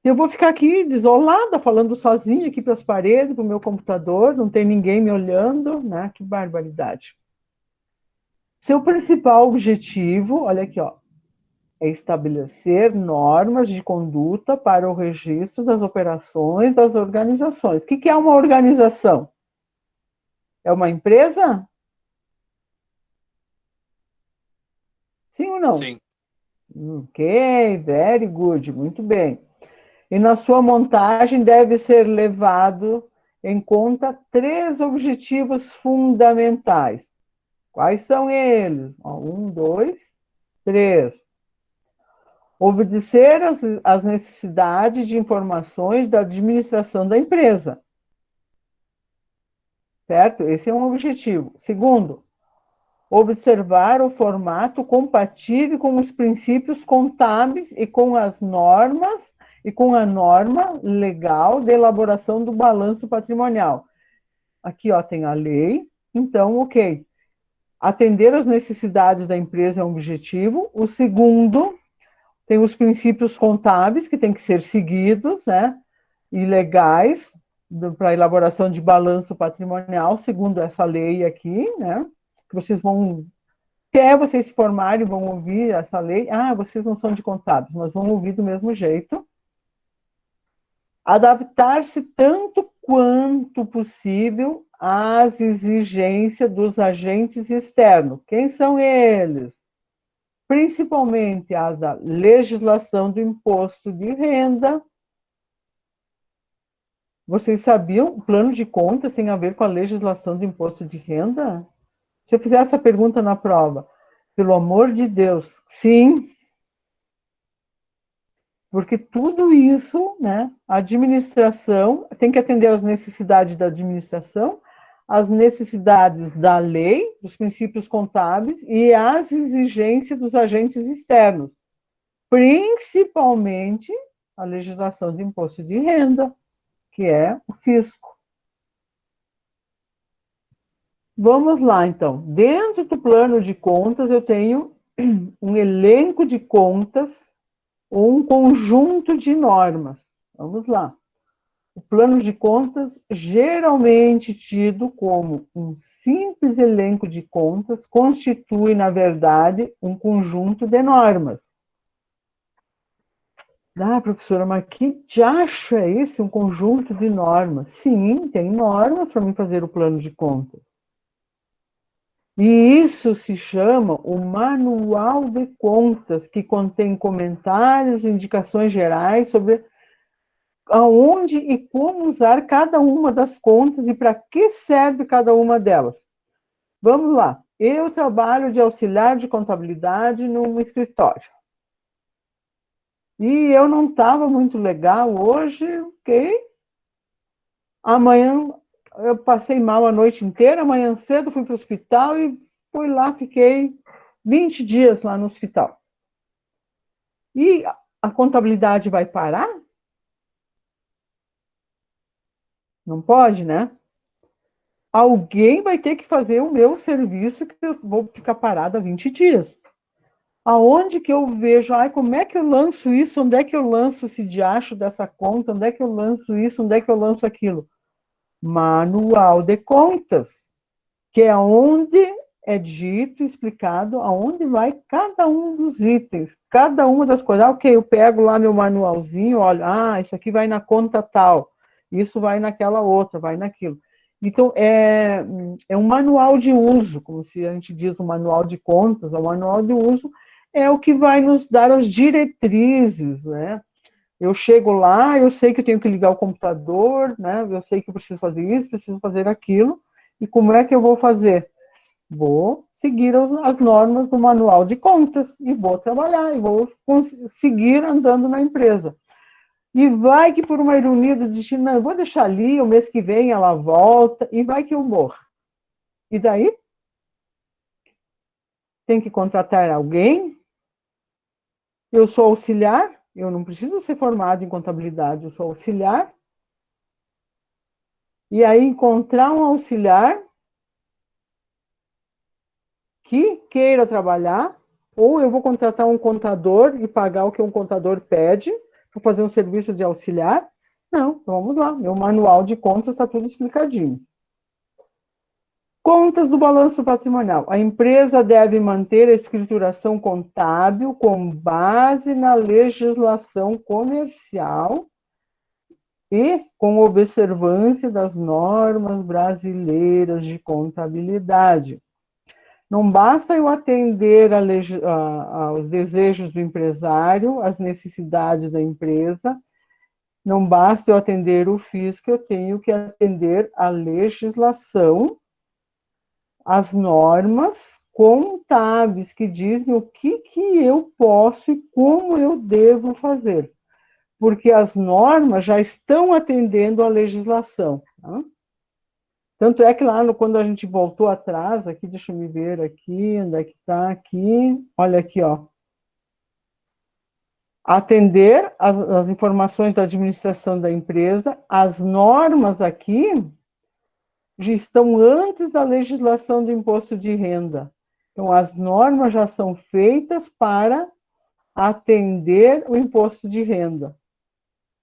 Eu vou ficar aqui desolada, falando sozinha aqui para as paredes, para o meu computador, não tem ninguém me olhando, né? Que barbaridade. Seu principal objetivo, olha aqui, ó, é estabelecer normas de conduta para o registro das operações das organizações. O que é uma organização? É uma empresa? Sim ou não? Sim. Ok, very good, muito bem. E na sua montagem deve ser levado em conta 3 objetivos fundamentais. Quais são eles? 1, 2, 3. Obedecer às necessidades de informações da administração da empresa. Certo? Esse é um objetivo. Segundo, observar o formato compatível com os princípios contábeis e com as normas e com a norma legal de elaboração do balanço patrimonial. Aqui, ó, tem a lei. Então, ok. Atender às necessidades da empresa é um objetivo. O segundo, tem os princípios contábeis que têm que ser seguidos, né? E legais para a elaboração de balanço patrimonial, segundo essa lei aqui, né? Que vocês vão, até vocês se formarem, vão ouvir essa lei. Ah, vocês não são de contábeis, mas vão ouvir do mesmo jeito. Adaptar-se tanto quanto possível às exigências dos agentes externos. Quem são eles? Principalmente as da legislação do imposto de renda. Vocês sabiam o plano de contas tem a ver com a legislação do imposto de renda? Se eu fizer essa pergunta na prova, pelo amor de Deus, sim, porque tudo isso, né, a administração tem que atender às necessidades da administração, às necessidades da lei, dos princípios contábeis e às exigências dos agentes externos, principalmente a legislação de imposto de renda, que é o fisco. Vamos lá, então. Dentro do plano de contas, eu tenho um elenco de contas ou um conjunto de normas. Vamos lá. O plano de contas, geralmente tido como um simples elenco de contas, constitui, na verdade, um conjunto de normas. Ah, professora, mas que diacho é esse, um conjunto de normas? Sim, tem normas para mim fazer o plano de contas. E isso se chama o Manual de Contas, que contém comentários e indicações gerais sobre aonde e como usar cada uma das contas e para que serve cada uma delas. Vamos lá. Eu trabalho de auxiliar de contabilidade num escritório. E eu não estava muito legal hoje, ok? Amanhã eu passei mal a noite inteira, amanhã cedo fui para o hospital e fui lá, fiquei 20 dias lá no hospital. E a contabilidade vai parar? Não pode, né? Alguém vai ter que fazer o meu serviço que eu vou ficar parada 20 dias. Aonde que eu vejo, ai, como é que eu lanço isso? Onde é que eu lanço esse diacho dessa conta? Onde é que eu lanço isso? Onde é que eu lanço aquilo? Manual de contas, que é onde é dito, explicado, aonde vai cada um dos itens, cada uma das coisas. Ah, ok, eu pego lá meu manualzinho, olha, isso aqui vai na conta tal, isso vai naquela outra, vai naquilo. Então, é um manual de uso, como se a gente diz um manual de contas, o manual de uso é o que vai nos dar as diretrizes, né? Eu chego lá, eu sei que eu tenho que ligar o computador, né? Eu sei que eu preciso fazer isso, preciso fazer aquilo, e como é que eu vou fazer? Vou seguir as normas do manual de contas e vou trabalhar, e vou seguir andando na empresa. E vai que por uma ironia do destino, não, eu vou deixar ali, o mês que vem ela volta, e vai que eu morro. E daí? Tem que contratar alguém? Eu sou auxiliar, eu não preciso ser formado em contabilidade, eu sou auxiliar. E aí encontrar um auxiliar que queira trabalhar, ou eu vou contratar um contador e pagar o que um contador pede para fazer um serviço de auxiliar. Não, então vamos lá, meu manual de contas está tudo explicadinho. Contas do balanço patrimonial. A empresa deve manter a escrituração contábil com base na legislação comercial e com observância das normas brasileiras de contabilidade. Não basta eu atender aos desejos do empresário, às necessidades da empresa, não basta eu atender o fisco, eu tenho que atender a legislação, as normas contábeis que dizem o que eu posso e como eu devo fazer, porque as normas já estão atendendo à legislação. Tá? Tanto é que lá, quando a gente voltou atrás, aqui, deixa eu me ver aqui, onde é que está aqui, olha aqui, ó. Atender as informações da administração da empresa, as normas aqui já estão antes da legislação do imposto de renda. Então, as normas já são feitas para atender o imposto de renda.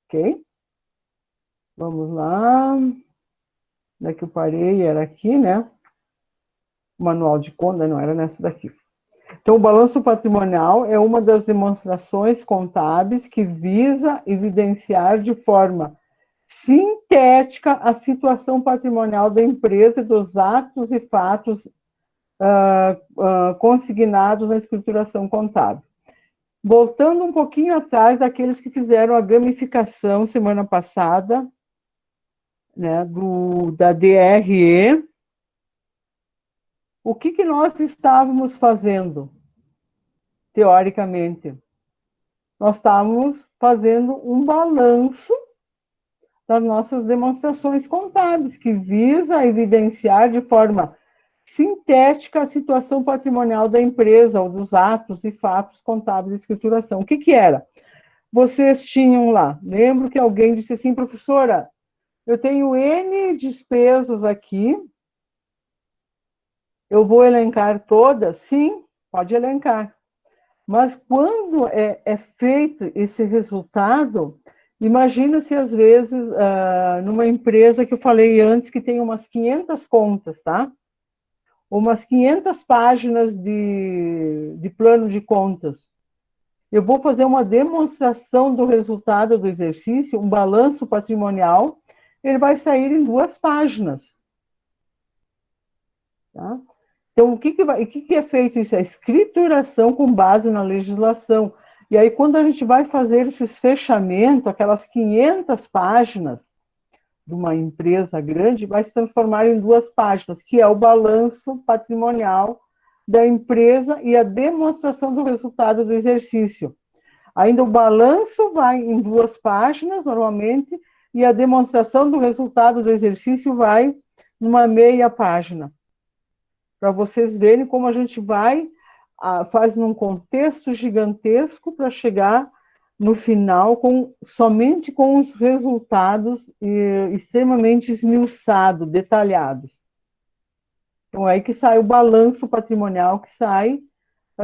Ok? Vamos lá. Onde é que eu parei? Era aqui, né? O manual de conta, não, era nessa daqui. Então, o balanço patrimonial é uma das demonstrações contábeis que visa evidenciar de forma sintética a situação patrimonial da empresa e dos atos e fatos consignados na escrituração contábil. Voltando um pouquinho atrás daqueles que fizeram a gamificação semana passada, né, da DRE, o que nós estávamos fazendo, teoricamente? Nós estávamos fazendo um balanço das nossas demonstrações contábeis, que visa evidenciar de forma sintética a situação patrimonial da empresa, ou dos atos e fatos contábeis de escrituração. O que era? Vocês tinham lá, lembro que alguém disse assim, professora, eu tenho N despesas aqui, eu vou elencar todas? Sim, pode elencar. Mas quando é feito esse resultado, imagina-se, às vezes, numa empresa que eu falei antes, que tem umas 500 contas, tá? Umas 500 páginas de plano de contas. Eu vou fazer uma demonstração do resultado do exercício, um balanço patrimonial, ele vai sair em 2 páginas. Tá? Então, o que é feito isso? A escrituração com base na legislação. E aí, quando a gente vai fazer esses fechamentos, aquelas 500 páginas de uma empresa grande, vai se transformar em 2 páginas, que é o balanço patrimonial da empresa e a demonstração do resultado do exercício. Ainda o balanço vai em 2 páginas, normalmente, e a demonstração do resultado do exercício vai numa meia página. Para vocês verem como a gente faz num contexto gigantesco para chegar no final somente com os resultados extremamente esmiuçados, detalhados. Então, é aí que sai o balanço patrimonial, que sai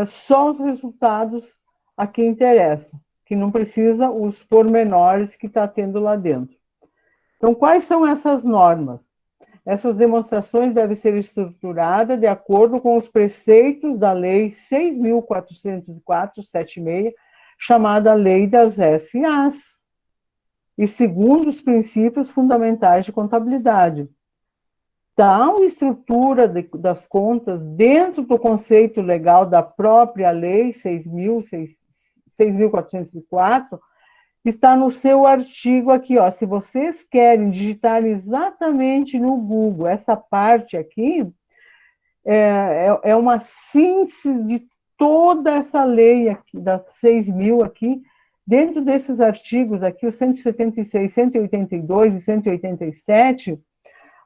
só os resultados a quem interessa, que não precisa os pormenores que está tendo lá dentro. Então, quais são essas normas? Essas demonstrações devem ser estruturadas de acordo com os preceitos da Lei 6.404/76, chamada Lei das SAs, e segundo os princípios fundamentais de contabilidade. Tal estrutura das contas, dentro do conceito legal da própria Lei 6.404, está no seu artigo aqui, ó. Se vocês querem digitar exatamente no Google essa parte aqui, é uma síntese de toda essa lei aqui, das 6.000 aqui, dentro desses artigos aqui, os 176, 182 e 187,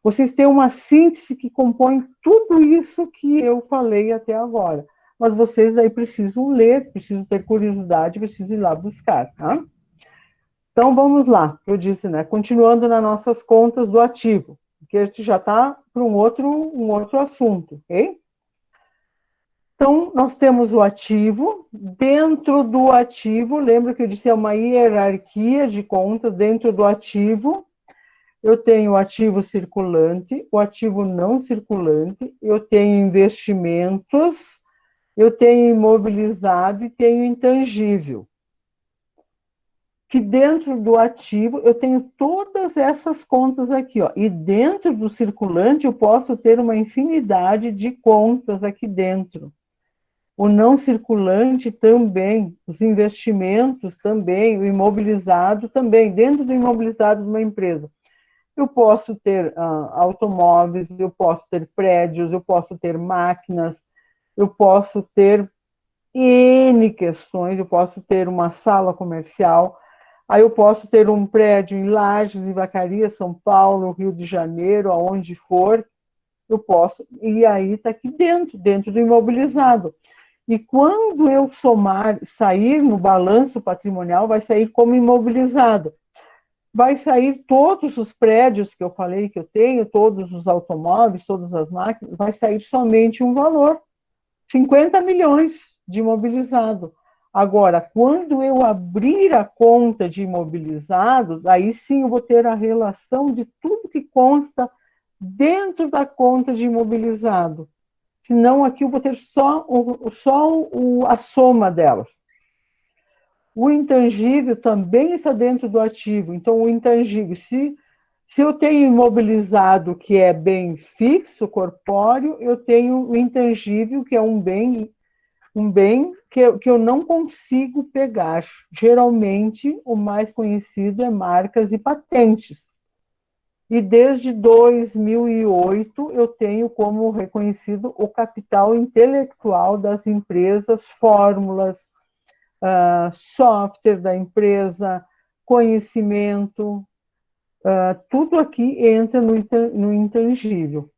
vocês têm uma síntese que compõe tudo isso que eu falei até agora. Mas vocês aí precisam ler, precisam ter curiosidade, precisam ir lá buscar, tá? Então, vamos lá, eu disse, né? Continuando nas nossas contas do ativo, porque a gente já está para um outro assunto, ok? Então, nós temos o ativo. Dentro do ativo, lembra que eu disse, é uma hierarquia de contas. Dentro do ativo, eu tenho o ativo circulante, o ativo não circulante, eu tenho investimentos, eu tenho imobilizado e tenho intangível. Que dentro do ativo eu tenho todas essas contas aqui, ó. E dentro do circulante eu posso ter uma infinidade de contas aqui dentro. O não circulante também, os investimentos também, o imobilizado também, dentro do imobilizado de uma empresa. Eu posso ter automóveis, eu posso ter prédios, eu posso ter máquinas, eu posso ter N questões, eu posso ter uma sala comercial, aí eu posso ter um prédio em Lages, em Vacaria, São Paulo, Rio de Janeiro, aonde for, eu posso, e aí está aqui dentro do imobilizado. E quando eu sair no balanço patrimonial, vai sair como imobilizado. Vai sair todos os prédios que eu falei que eu tenho, todos os automóveis, todas as máquinas, vai sair somente um valor, 50 milhões de imobilizado. Agora, quando eu abrir a conta de imobilizado, aí sim eu vou ter a relação de tudo que consta dentro da conta de imobilizado. Senão, aqui eu vou ter só a soma delas. O intangível também está dentro do ativo. Então, o intangível, se eu tenho imobilizado que é bem fixo, corpóreo, eu tenho o intangível, que é um bem que eu não consigo pegar. Geralmente, o mais conhecido é marcas e patentes. E desde 2008 eu tenho como reconhecido o capital intelectual das empresas, fórmulas, software da empresa, conhecimento, tudo aqui entra no intangível.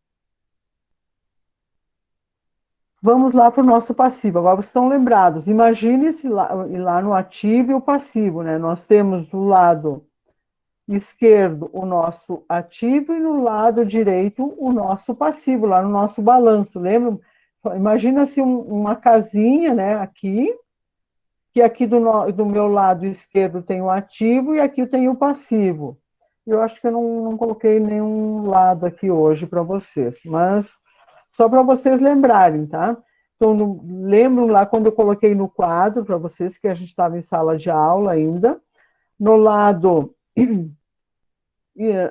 Vamos lá para o nosso passivo. Agora vocês estão lembrados. Imagine-se lá no ativo e o passivo, né? Nós temos do lado esquerdo o nosso ativo e no lado direito o nosso passivo, lá no nosso balanço, lembra? Imagina-se uma casinha, né, aqui, que aqui do meu lado esquerdo tem o ativo e aqui tem o passivo. Eu acho que eu não coloquei nenhum lado aqui hoje para vocês, mas só para vocês lembrarem, tá? Então, lembram lá quando eu coloquei no quadro para vocês que a gente estava em sala de aula ainda, no lado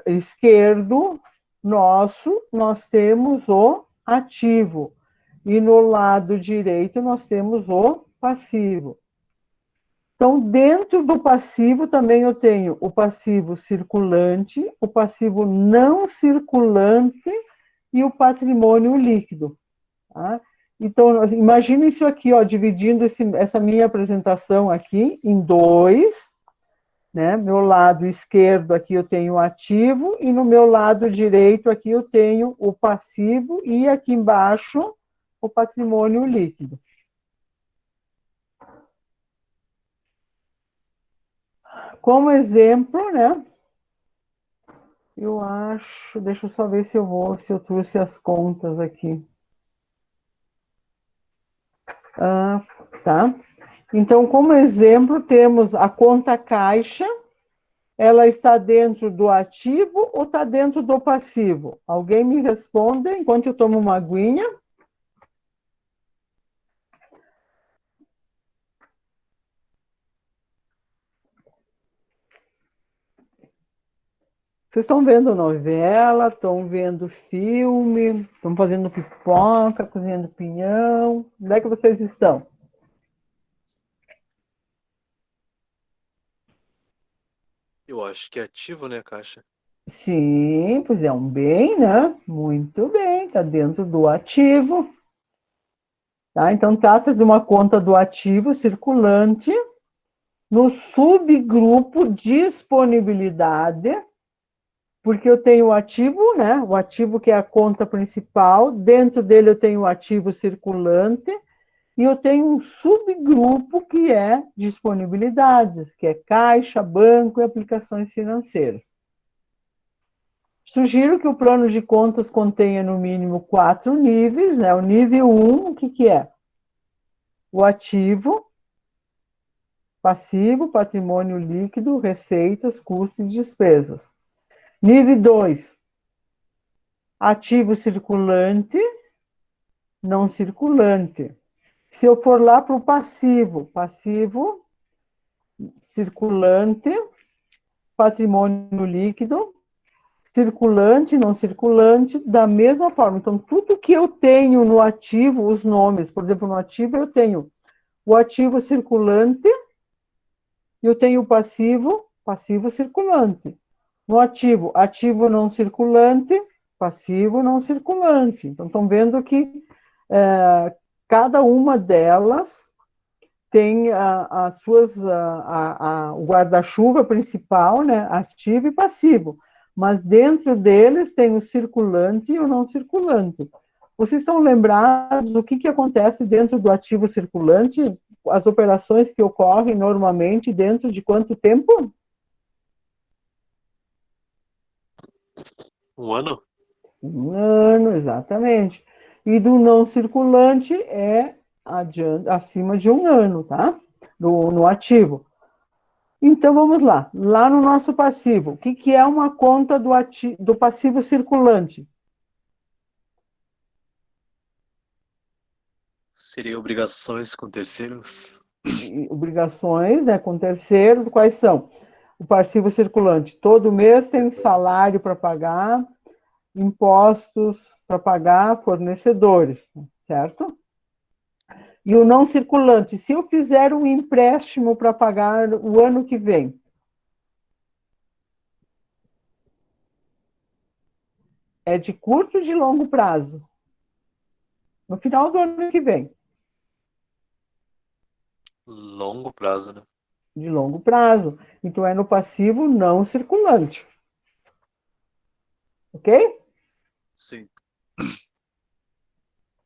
esquerdo nosso, nós temos o ativo. E no lado direito, nós temos o passivo. Então, dentro do passivo, também eu tenho o passivo circulante, o passivo não circulante e o patrimônio líquido. Tá? Então, imagine isso aqui, ó, dividindo essa minha apresentação aqui em dois. Né? Meu lado esquerdo aqui eu tenho o ativo e no meu lado direito aqui eu tenho o passivo e aqui embaixo o patrimônio líquido. Como exemplo, né? Eu acho, deixa eu só ver se eu trouxe as contas aqui. Tá? Então, como exemplo, temos a conta caixa. Ela está dentro do ativo ou está dentro do passivo? Alguém me responda enquanto eu tomo uma aguinha. Vocês estão vendo novela, estão vendo filme, estão fazendo pipoca, cozinhando pinhão. Onde é que vocês estão? Eu acho que é ativo, né, Caixa? Sim, pois é um bem, né? Muito bem, está dentro do ativo. Tá? Então, trata de uma conta do ativo circulante no subgrupo disponibilidade, porque eu tenho o ativo, né? O ativo que é a conta principal, dentro dele eu tenho o ativo circulante, e eu tenho um subgrupo que é disponibilidades, que é caixa, banco e aplicações financeiras. Sugiro que o plano de contas contenha no mínimo 4 níveis, né? O nível 1, o que é? O ativo, passivo, patrimônio líquido, receitas, custos e despesas. Nível 2, ativo circulante, não circulante. Se eu for lá para o passivo, passivo, circulante, patrimônio líquido, circulante, não circulante, da mesma forma. Então, tudo que eu tenho no ativo, os nomes, por exemplo, no ativo eu tenho o ativo circulante e eu tenho o passivo, passivo circulante. No ativo, ativo não circulante, passivo não circulante. Então, estão vendo que cada uma delas tem as suas, o guarda-chuva principal, né, ativo e passivo, mas dentro deles tem o circulante e o não circulante. Vocês estão lembrados do que acontece dentro do ativo circulante? As operações que ocorrem normalmente dentro de quanto tempo? Um ano? Um ano, exatamente. E do não circulante é acima de um ano, tá? No ativo. Então, vamos lá. Lá no nosso passivo, o que é uma conta do passivo circulante? Seria obrigações com terceiros? Obrigações, né, com terceiros, quais são? O passivo circulante, todo mês tem salário para pagar, impostos para pagar, fornecedores, certo? E o não circulante, se eu fizer um empréstimo para pagar o ano que vem, é de curto ou de longo prazo? No final do ano que vem. Longo prazo, né? De longo prazo. Então, é no passivo não circulante. Ok? Sim.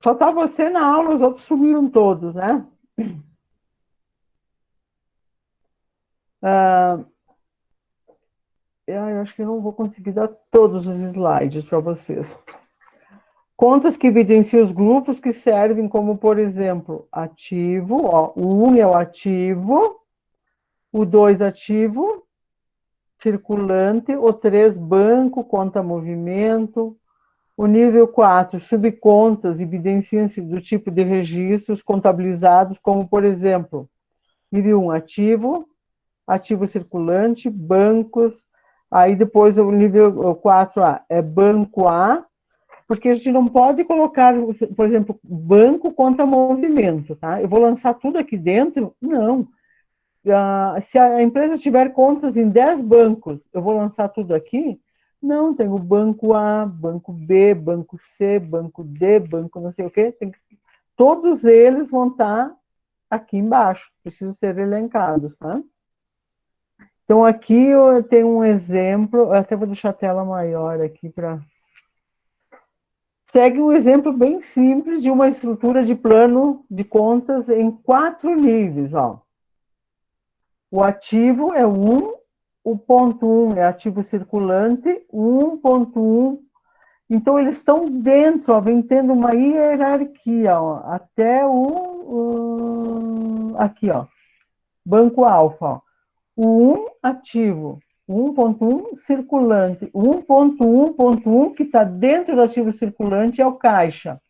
Só está você na aula, os outros sumiram todos, né? Eu acho que eu não vou conseguir dar todos os slides para vocês. Contas que evidenciam os grupos que servem como, por exemplo, ativo. Ó, o 1 é o ativo, o 2 ativo, circulante, o 3 banco, conta movimento, o nível 4, subcontas, evidenciam-se do tipo de registros contabilizados, como, por exemplo, nível 1, ativo, ativo circulante, bancos, aí depois o nível 4A é banco A, porque a gente não pode colocar, por exemplo, banco conta movimento, tá? Eu vou lançar tudo aqui dentro? Não. Se a empresa tiver contas em 10 bancos, eu vou lançar tudo aqui? Não, tem o banco A, banco B, banco C, banco D, banco não sei o quê. Todos eles vão estar aqui embaixo, precisam ser elencados, tá? Então, aqui eu tenho um exemplo, eu até vou deixar a tela maior aqui para... Segue um exemplo bem simples de uma estrutura de plano de contas em 4 níveis, ó. O ativo é 1, o ponto 1 é ativo circulante, 1.1. Então, eles estão dentro, ó, vem tendo uma hierarquia, ó, até aqui, ó, banco alfa, ó. O 1 ativo, 1.1 circulante, 1.1.1 que está dentro do ativo circulante é o caixa.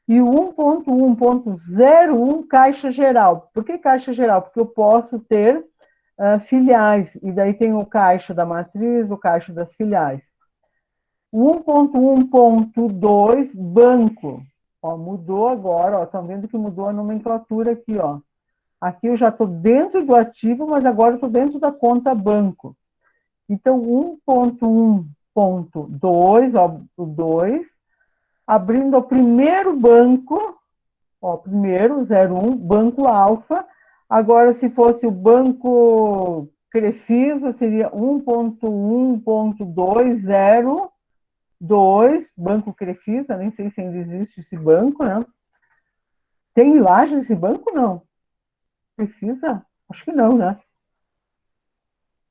E o 1.1.01 caixa geral. Por que caixa geral? Porque eu posso ter filiais, e daí tem o caixa da matriz, o caixa das filiais. 1.1.2 banco. Ó, mudou agora, ó, estão vendo que mudou a nomenclatura aqui, ó. Aqui eu já estou dentro do ativo, mas agora estou dentro da conta banco. Então, 1.1.2, ó, o 2, abrindo o primeiro banco, ó, primeiro, 01, banco alfa. Agora, se fosse o banco Crefisa, seria 1.1.202, banco Crefisa, nem sei se ainda existe esse banco, né? Tem em Lages esse banco? Não. Crefisa? Acho que não, né?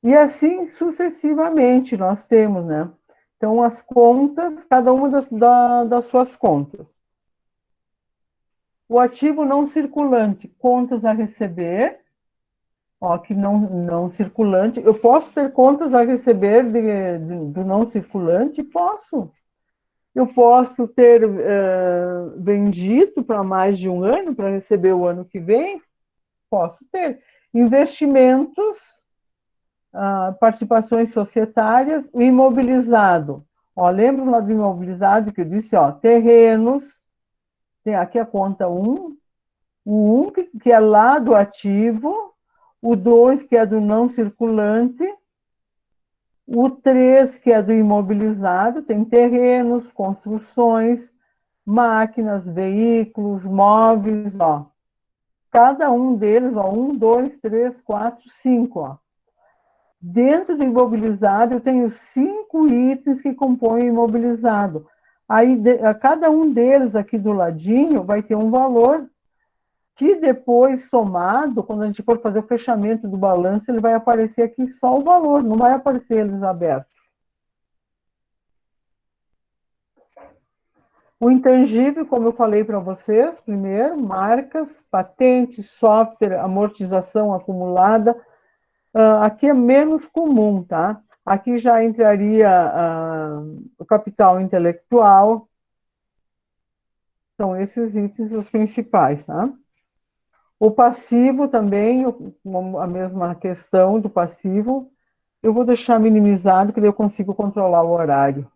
E assim sucessivamente nós temos, né? Então, as contas, cada uma das suas contas. O ativo não circulante, contas a receber, ó, que não circulante. Eu posso ter contas a receber do não circulante? Posso. Eu posso ter vendido para mais de um ano, para receber o ano que vem? Posso ter. Investimentos, participações societárias, o imobilizado. Ó, lembra lá do imobilizado que eu disse, ó, terrenos, tem aqui a conta 1, o 1 que é lá do ativo, o 2 que é do não circulante, o 3 que é do imobilizado, tem terrenos, construções, máquinas, veículos, móveis, ó. Cada um deles, ó, 1, 2, 3, 4, 5, ó. Dentro do imobilizado, eu tenho 5 itens que compõem o imobilizado. Aí, cada um deles aqui do ladinho vai ter um valor que depois, somado, quando a gente for fazer o fechamento do balanço, ele vai aparecer aqui só o valor, não vai aparecer eles abertos. O intangível, como eu falei para vocês, primeiro, marcas, patentes, software, amortização acumulada. Aqui é menos comum, tá? Aqui já entraria o capital intelectual. São esses itens os principais, tá? O passivo também, a mesma questão do passivo, eu vou deixar minimizado, que daí eu consigo controlar o horário.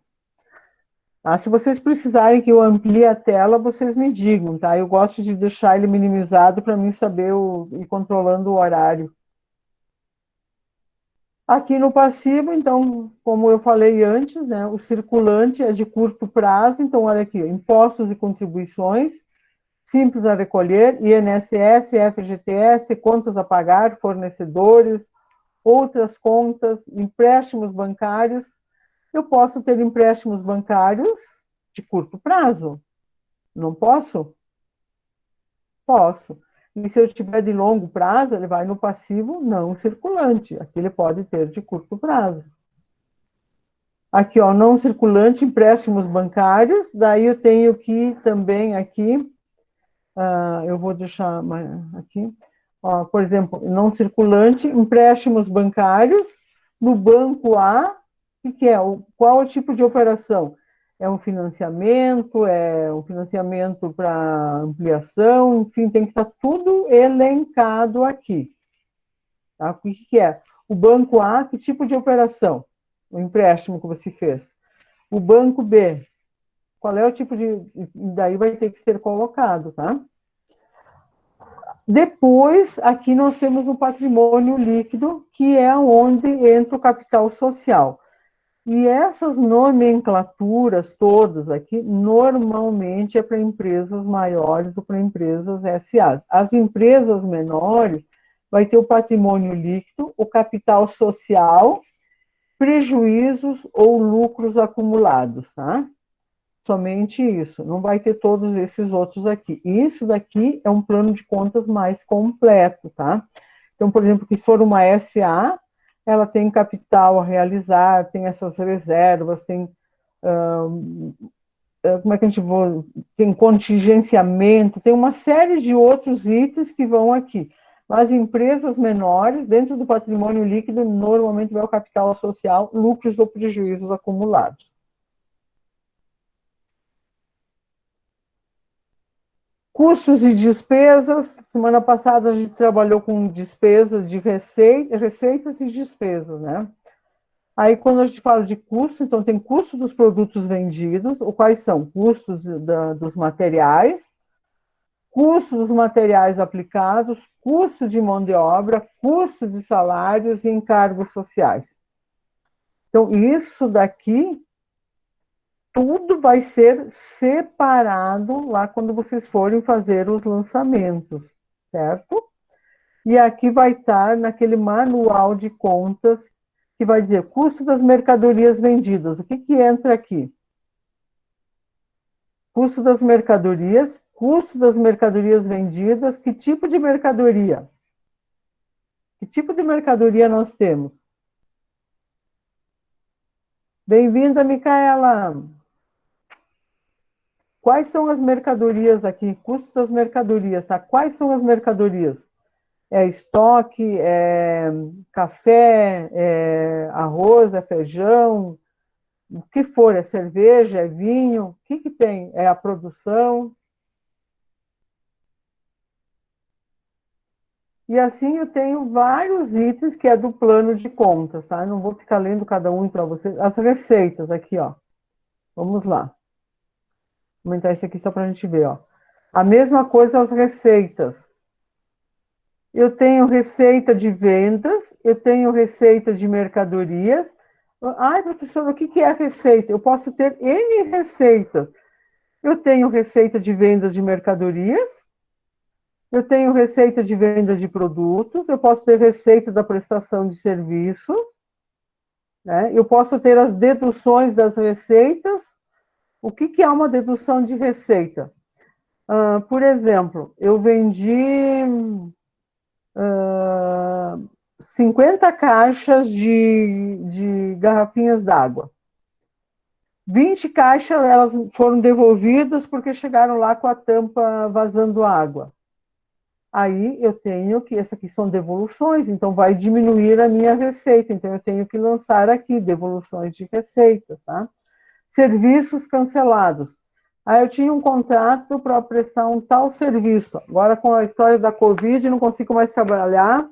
Se vocês precisarem que eu amplie a tela, vocês me digam, tá? Eu gosto de deixar ele minimizado para mim saber ir controlando o horário. Aqui no passivo, então, como eu falei antes, né, o circulante é de curto prazo, então, olha aqui, impostos e contribuições, simples a recolher, INSS, FGTS, contas a pagar, fornecedores, outras contas, empréstimos bancários. Eu posso ter empréstimos bancários de curto prazo? Não posso? Posso. E se eu tiver de longo prazo, ele vai no passivo não circulante. Aqui ele pode ter de curto prazo. Aqui, ó, não circulante, empréstimos bancários. Daí eu tenho que também aqui, eu vou deixar aqui, ó, por exemplo, não circulante, empréstimos bancários no banco A. O que é? Qual é o tipo de operação? É um financiamento para ampliação, enfim, tem que estar tudo elencado aqui. Tá? O que é? O banco A, que tipo de operação? O empréstimo que você fez. O banco B, qual é o tipo de... Daí vai ter que ser colocado, tá? Depois, aqui nós temos o patrimônio líquido, que é onde entra o capital social. E essas nomenclaturas todas aqui, normalmente é para empresas maiores ou para empresas SAs. As empresas menores vai ter o patrimônio líquido, o capital social, prejuízos ou lucros acumulados, tá? Somente isso, não vai ter todos esses outros aqui. Isso daqui é um plano de contas mais completo, tá? Então, por exemplo, que se for uma SA, ela tem capital a realizar, tem essas reservas, tem, como é que a gente vai, tem contingenciamento, tem uma série de outros itens que vão aqui. Mas empresas menores, dentro do patrimônio líquido, normalmente vai o capital social, lucros ou prejuízos acumulados. Custos e despesas. Semana passada a gente trabalhou com despesas de receitas e despesas, né? Aí, quando a gente fala de custo, então tem custo dos produtos vendidos, ou quais são? Custos dos materiais, custo dos materiais aplicados, custo de mão de obra, custo de salários e encargos sociais. Então, isso daqui, tudo vai ser separado lá quando vocês forem fazer os lançamentos, certo? E aqui vai estar naquele manual de contas que vai dizer custo das mercadorias vendidas. O que que entra aqui? Custo das mercadorias vendidas, que tipo de mercadoria? Que tipo de mercadoria nós temos? Bem-vinda, Micaela! Quais são as mercadorias aqui? Custo das mercadorias, tá? Quais são as mercadorias? É estoque, é café, é arroz, é feijão, o que for, é cerveja, é vinho, o que que tem? É a produção. E assim eu tenho vários itens que é do plano de contas, tá? Eu não vou ficar lendo cada um para vocês. As receitas aqui, ó. Vamos lá. Vou aumentar isso aqui só para a gente ver, ó. A mesma coisa as receitas. Eu tenho receita de vendas, eu tenho receita de mercadorias. Ai, professora, o que é a receita? Eu posso ter N receitas. Eu tenho receita de vendas de mercadorias, eu tenho receita de venda de produtos, eu posso ter receita da prestação de serviços, né? Eu posso ter as deduções das receitas. O que é uma dedução de receita? Por exemplo, eu vendi 50 caixas de garrafinhas d'água. 20 caixas elas foram devolvidas porque chegaram lá com a tampa vazando água. Aí eu tenho que, essas aqui são devoluções, então vai diminuir a minha receita, então eu tenho que lançar aqui devoluções de receita, tá? Serviços cancelados. Aí eu tinha um contrato para prestar um tal serviço, agora com a história da Covid não consigo mais trabalhar,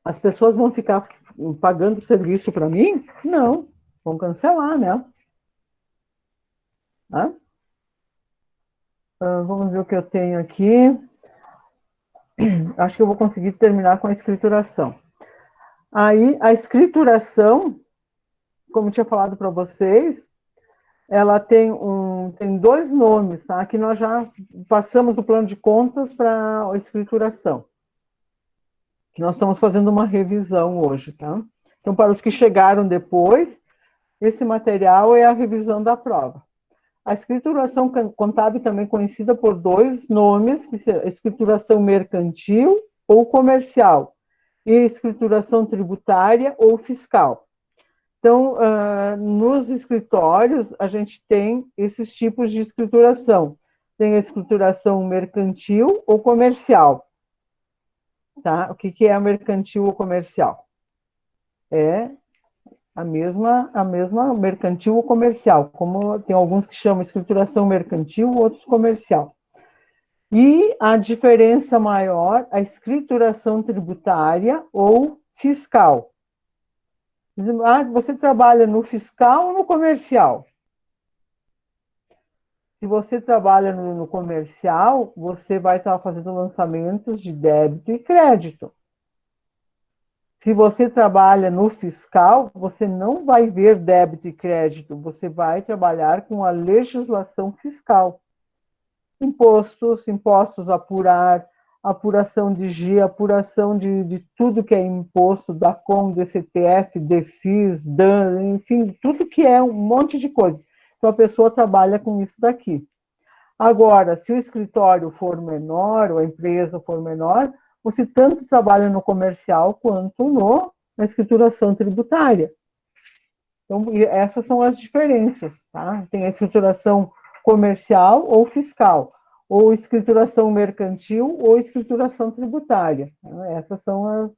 as pessoas vão ficar pagando serviço para mim? Não, vão cancelar, né? Tá? Vamos ver o que eu tenho aqui. Acho que eu vou conseguir terminar com a escrituração. Aí, a escrituração, como eu tinha falado para vocês, ela tem dois nomes, tá? Que nós já passamos do plano de contas para a escrituração. Que nós estamos fazendo uma revisão hoje, tá? Então, para os que chegaram depois, esse material é a revisão da prova. A escrituração contábil também conhecida por dois nomes, que são escrituração mercantil ou comercial, e escrituração tributária ou fiscal. Então, nos escritórios, a gente tem esses tipos de escrituração. Tem a escrituração mercantil ou comercial. Tá? O que é a mercantil ou comercial? É a mesma mercantil ou comercial, como tem alguns que chamam escrituração mercantil, outros comercial. E a diferença maior, a escrituração tributária ou fiscal. Você trabalha no fiscal ou no comercial? Se você trabalha no comercial, você vai estar fazendo lançamentos de débito e crédito. Se você trabalha no fiscal, você não vai ver débito e crédito, você vai trabalhar com a legislação fiscal. Impostos a apurar, apuração de G, apuração de tudo que é imposto, da COM, DCTF, DEFIS, DAN, enfim, tudo que é um monte de coisa. Então, a pessoa trabalha com isso daqui. Agora, se o escritório for menor, ou a empresa for menor, você tanto trabalha no comercial quanto na escrituração tributária. Então, essas são as diferenças, tá? Tem a escrituração comercial ou fiscal, ou escrituração mercantil ou escrituração tributária. Essas são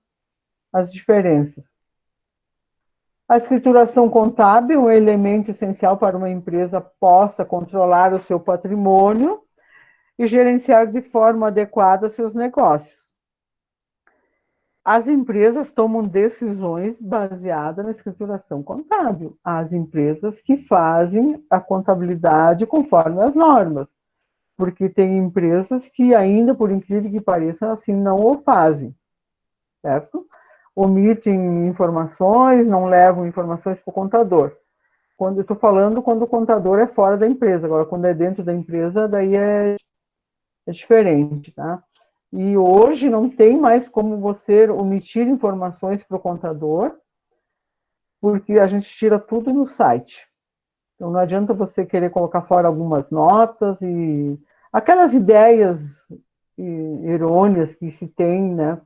as diferenças. A escrituração contábil é um elemento essencial para uma empresa possa controlar o seu patrimônio e gerenciar de forma adequada seus negócios. As empresas tomam decisões baseadas na escrituração contábil. As empresas que fazem a contabilidade conforme as normas, porque tem empresas que ainda, por incrível que pareça, assim, não o fazem, certo? omitem informações, não levam informações para o contador. Quando eu estou falando, quando o contador é fora da empresa. Agora, quando é dentro da empresa, daí é diferente, tá? E hoje não tem mais como você omitir informações para o contador, porque a gente tira tudo no site. Então não adianta você querer colocar fora algumas notas e aquelas ideias errôneas que se tem, né?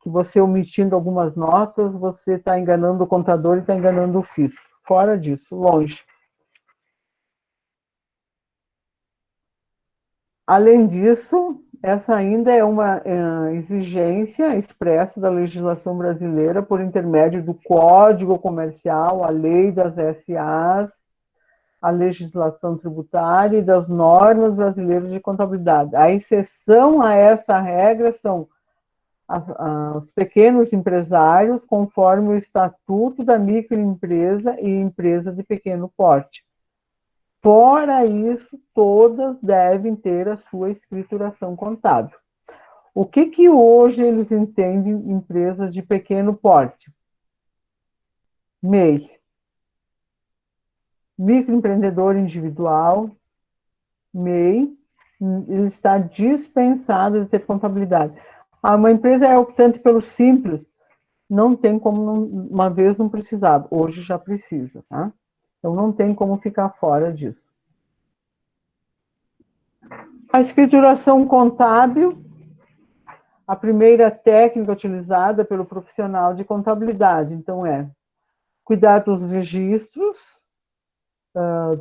Que você omitindo algumas notas, você está enganando o contador e está enganando o fisco. Fora disso, longe. Além disso, essa ainda é uma exigência expressa da legislação brasileira por intermédio do Código Comercial, a lei das SAs, a legislação tributária e das normas brasileiras de contabilidade. A exceção a essa regra são os pequenos empresários, conforme o Estatuto da Microempresa e Empresa de Pequeno Porte. Fora isso, todas devem ter a sua escrituração contábil. O que hoje eles entendem empresas de pequeno porte? MEI. Microempreendedor individual, MEI, ele está dispensado de ter contabilidade. Uma empresa é optante pelo simples, não tem como, uma vez não precisava, hoje já precisa, tá? Então não tem como ficar fora disso. A escrituração contábil, a primeira técnica utilizada pelo profissional de contabilidade, então cuidar dos registros,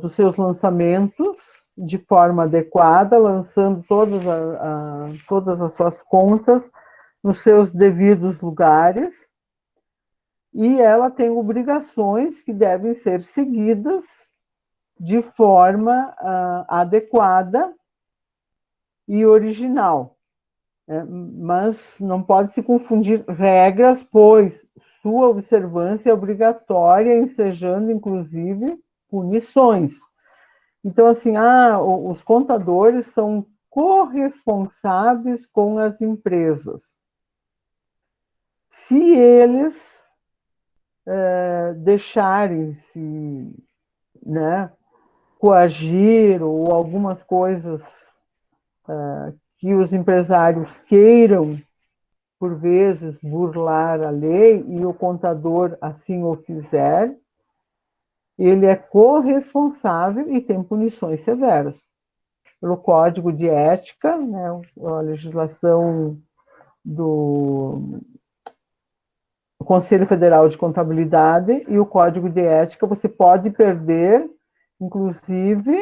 dos seus lançamentos de forma adequada, lançando todas as suas contas nos seus devidos lugares, e ela tem obrigações que devem ser seguidas de forma adequada e original. Mas não pode se confundir regras, pois sua observância é obrigatória, ensejando, inclusive, punições. Então, assim, os contadores são corresponsáveis com as empresas. Se eles deixarem-se, né, coagir ou algumas coisas que os empresários queiram, por vezes, burlar a lei, e o contador assim o fizer, ele é corresponsável e tem punições severas. Pelo Código de Ética, né, a legislação do Conselho Federal de Contabilidade e o Código de Ética, você pode perder, inclusive,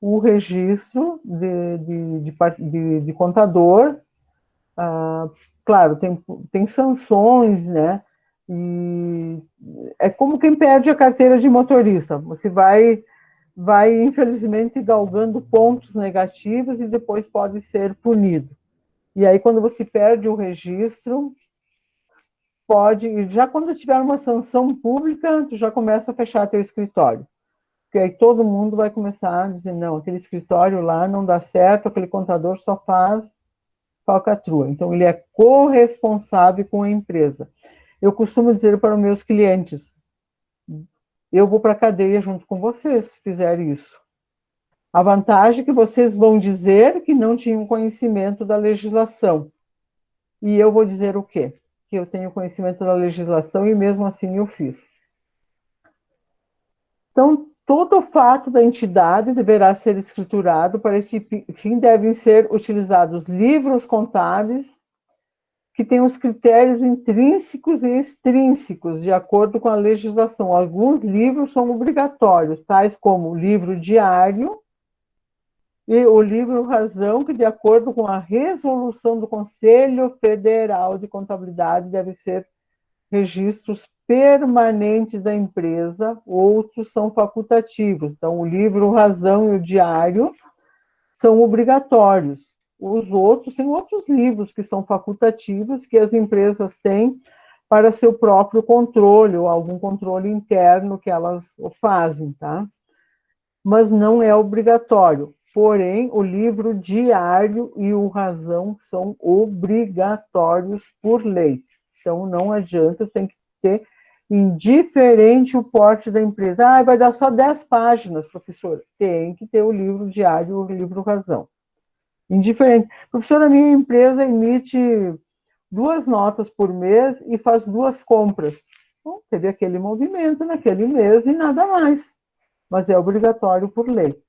o registro de contador. Claro, tem sanções, né? E é como quem perde a carteira de motorista. Você vai, infelizmente, galgando pontos negativos e depois pode ser punido. E aí, quando você perde o registro, já quando tiver uma sanção pública, tu já começa a fechar teu escritório. Porque aí todo mundo vai começar a dizer, não, aquele escritório lá não dá certo, aquele contador só faz falcatrua. Então, ele é corresponsável com a empresa. Eu costumo dizer para os meus clientes, eu vou para a cadeia junto com vocês, se fizerem isso. A vantagem é que vocês vão dizer que não tinham conhecimento da legislação. E eu vou dizer o quê? Que eu tenho conhecimento da legislação e mesmo assim eu fiz. Então, todo o fato da entidade deverá ser escriturado. Para esse fim devem ser utilizados livros contábeis que tenham os critérios intrínsecos e extrínsecos, de acordo com a legislação. Alguns livros são obrigatórios, tais como o livro diário e o livro Razão, que, de acordo com a resolução do Conselho Federal de Contabilidade, deve ser registros permanentes da empresa, outros são facultativos. Então, o livro Razão e o diário são obrigatórios. Os outros, tem outros livros que são facultativos, que as empresas têm para seu próprio controle, ou algum controle interno que elas fazem, tá? Mas não é obrigatório. Porém, o livro diário e o Razão são obrigatórios por lei. Então, não adianta, tem que ter indiferente o porte da empresa. Ah, vai dar só 10 páginas, professora. Tem que ter o livro diário, o livro razão. Indiferente. Professora, minha empresa emite 2 notas por mês e faz 2 compras. Bom, teve aquele movimento naquele mês e nada mais. Mas é obrigatório por lei.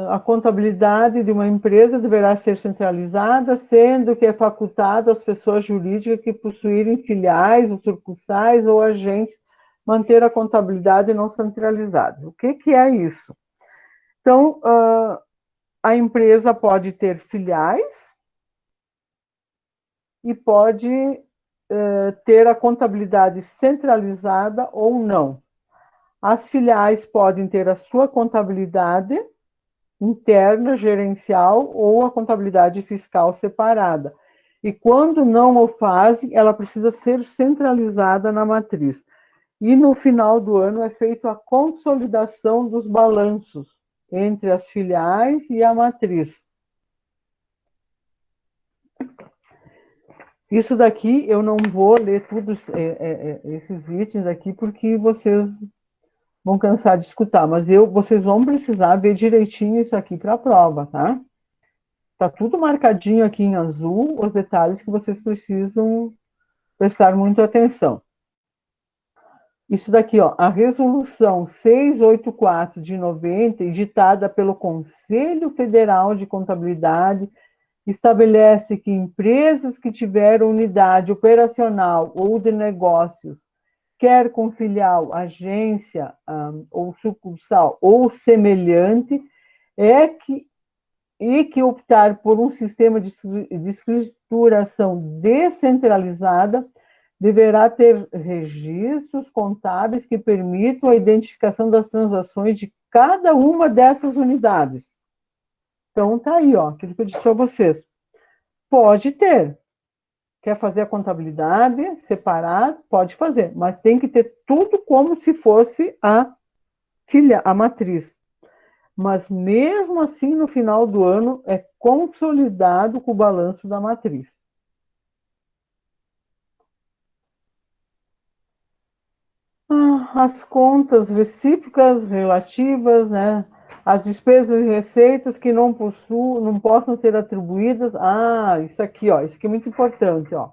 A contabilidade de uma empresa deverá ser centralizada, sendo que é facultado às pessoas jurídicas que possuírem filiais, ou sucursais ou agentes manter a contabilidade não centralizada. O que é isso? Então, a empresa pode ter filiais e pode ter a contabilidade centralizada ou não. As filiais podem ter a sua contabilidade interna, gerencial ou a contabilidade fiscal separada. E quando não o fazem, ela precisa ser centralizada na matriz. E no final do ano é feita a consolidação dos balanços entre as filiais e a matriz. Isso daqui eu não vou ler todos esses itens aqui, porque vocês vão cansar de escutar, mas vocês vão precisar ver direitinho isso aqui para a prova, tá? Tá tudo marcadinho aqui em azul, os detalhes que vocês precisam prestar muita atenção. Isso daqui, ó, a resolução 684 de 90, editada pelo Conselho Federal de Contabilidade, estabelece que empresas que tiveram unidade operacional ou de negócios, quer com filial, agência ou sucursal ou semelhante, que optar por um sistema de escrituração descentralizada deverá ter registros contábeis que permitam a identificação das transações de cada uma dessas unidades. Então, tá aí, ó, aquilo que eu disse para vocês. Pode ter. Quer fazer a contabilidade separada? Pode fazer, mas tem que ter tudo como se fosse a matriz. Mas mesmo assim, no final do ano, é consolidado com o balanço da matriz. As contas recíprocas relativas, né? As despesas e receitas que não possam ser atribuídas. Isso aqui, ó, isso aqui é muito importante, ó.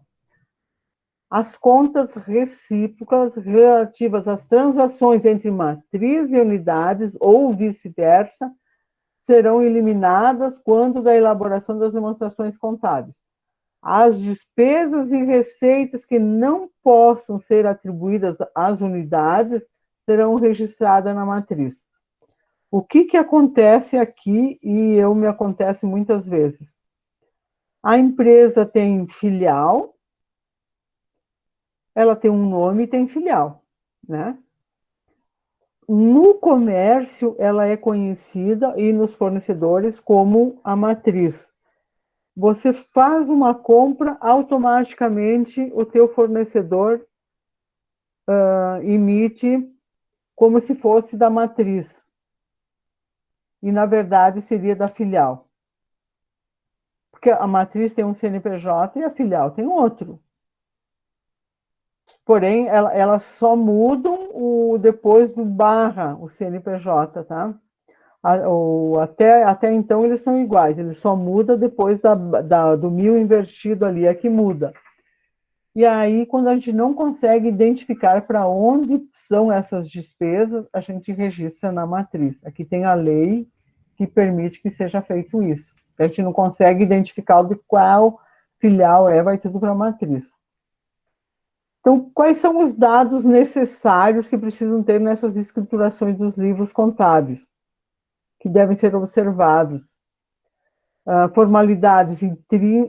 As contas recíprocas relativas às transações entre matriz e unidades ou vice-versa serão eliminadas quando da elaboração das demonstrações contábeis. As despesas e receitas que não possam ser atribuídas às unidades serão registradas na matriz. O que acontece aqui, e me acontece muitas vezes? A empresa tem filial, ela tem um nome e tem filial, né? No comércio, ela é conhecida e nos fornecedores como a matriz. Você faz uma compra, automaticamente o teu fornecedor emite como se fosse da matriz. E, na verdade, seria da filial. Porque a matriz tem um CNPJ e a filial tem outro. Porém, elas só mudam depois do barra, o CNPJ, tá? Até então eles são iguais, eles só mudam depois do 1000 invertido ali, é que muda. E aí, quando a gente não consegue identificar para onde são essas despesas, a gente registra na matriz. Aqui tem a lei que permite que seja feito isso. A gente não consegue identificar de qual filial vai tudo para a matriz. Então, quais são os dados necessários que precisam ter nessas escriturações dos livros contábeis, que devem ser observados? Formalidades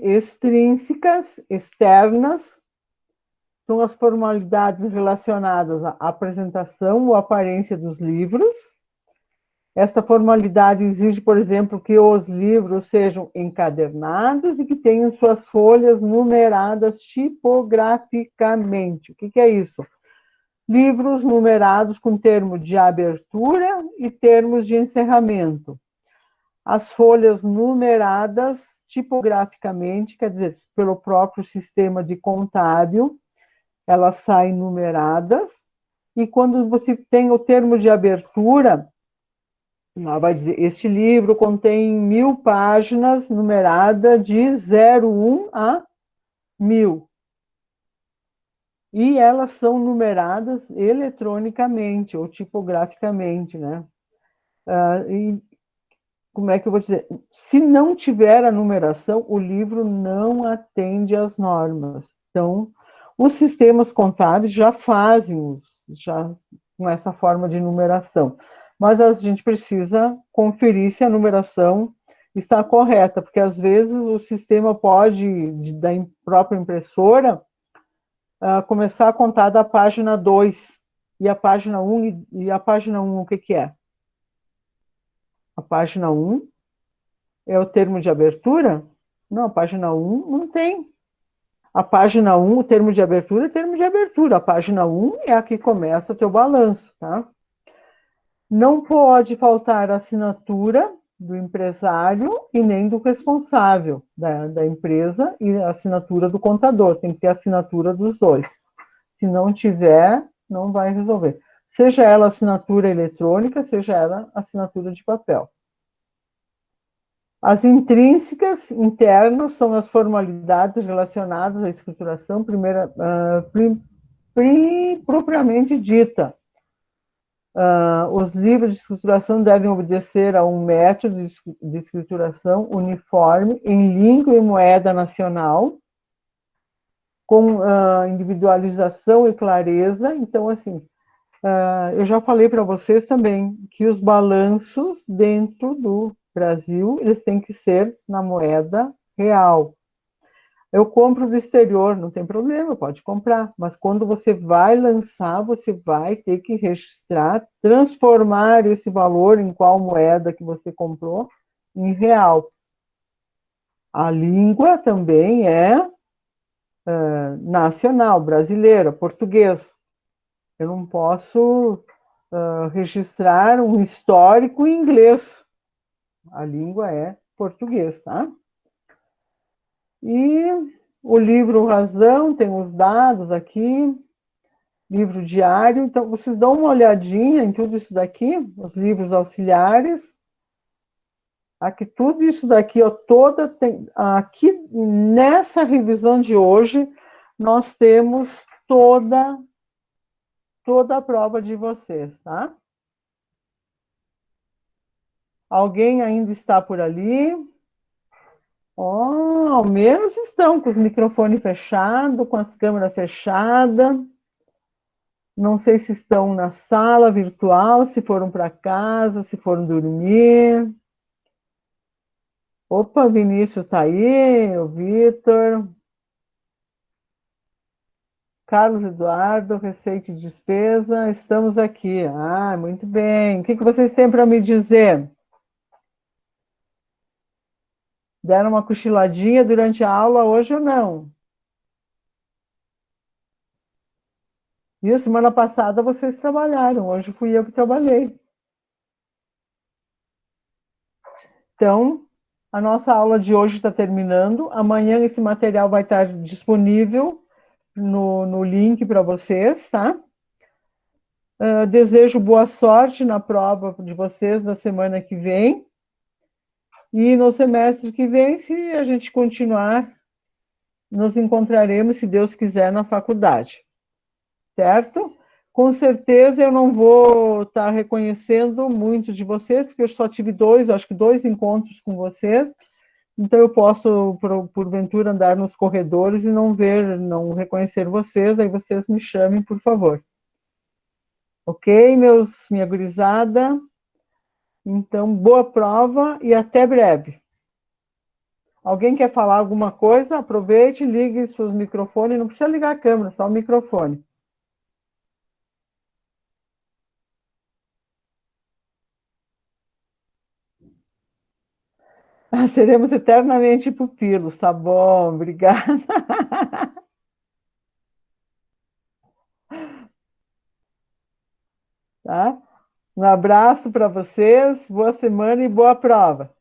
extrínsecas, externas, são as formalidades relacionadas à apresentação ou aparência dos livros. Esta formalidade exige, por exemplo, que os livros sejam encadernados e que tenham suas folhas numeradas tipograficamente. O que é isso? Livros numerados com termo de abertura e termos de encerramento. As folhas numeradas tipograficamente, quer dizer, pelo próprio sistema de contábil, elas saem numeradas, e quando você tem o termo de abertura, ela vai dizer, este livro contém 1000 páginas, numerada de 01 a 1000. E elas são numeradas eletronicamente ou tipograficamente, né? E como é que eu vou dizer? Se não tiver a numeração, o livro não atende às normas. Então, os sistemas contábeis já fazem já com essa forma de numeração. Mas a gente precisa conferir se a numeração está correta, porque às vezes o sistema pode, da própria impressora, começar a contar da página 2 e a página 1, e a página 1 o que é? A página 1 é o termo de abertura? Não, a página 1 não tem. A página 1, o termo de abertura é termo de abertura. A página 1 é a que começa o teu balanço, tá? Não pode faltar a assinatura do empresário e nem do responsável da empresa e a assinatura do contador. Tem que ter a assinatura dos dois. Se não tiver, não vai resolver. Seja ela assinatura eletrônica, seja ela assinatura de papel. As intrínsecas internas são as formalidades relacionadas à escrituração propriamente dita. Os livros de escrituração devem obedecer a um método de escrituração uniforme em língua e moeda nacional, com individualização e clareza. Então, assim, eu já falei para vocês também que os balanços dentro do Brasil, eles têm que ser na moeda real. Eu compro do exterior, não tem problema, pode comprar, mas quando você vai lançar, você vai ter que registrar, transformar esse valor em qual moeda que você comprou em real. A língua também é nacional, brasileira, português. Eu não posso registrar um histórico em inglês. A língua é português, tá? E o livro Razão tem os dados aqui, livro diário. Então, vocês dão uma olhadinha em tudo isso daqui, os livros auxiliares. Aqui, tudo isso daqui, ó, aqui nessa revisão de hoje, nós temos toda a prova de vocês, tá? Alguém ainda está por ali? Oh, ao menos estão com os microfones fechados, com as câmeras fechadas. Não sei se estão na sala virtual, se foram para casa, se foram dormir. Opa, Vinícius está aí, o Vitor. Carlos Eduardo, Receita e Despesa, estamos aqui. Ah, muito bem. O que vocês têm para me dizer? Deram uma cochiladinha durante a aula hoje ou não? E a semana passada vocês trabalharam, hoje fui eu que trabalhei. Então, a nossa aula de hoje está terminando. Amanhã esse material vai estar disponível no link para vocês, tá? Desejo boa sorte na prova de vocês da semana que vem. E no semestre que vem, se a gente continuar, nos encontraremos, se Deus quiser, na faculdade. Certo? Com certeza eu não vou estar reconhecendo muitos de vocês, porque eu só tive acho que dois encontros com vocês. Então eu posso, porventura, andar nos corredores e não reconhecer vocês, aí vocês me chamem, por favor. Ok, minha gurizada? Então, boa prova e até breve. Alguém quer falar alguma coisa? Aproveite, ligue seus microfones. Não precisa ligar a câmera, só o microfone. Seremos eternamente pupilos, tá bom? Obrigada. Tá? Um abraço para vocês, boa semana e boa prova.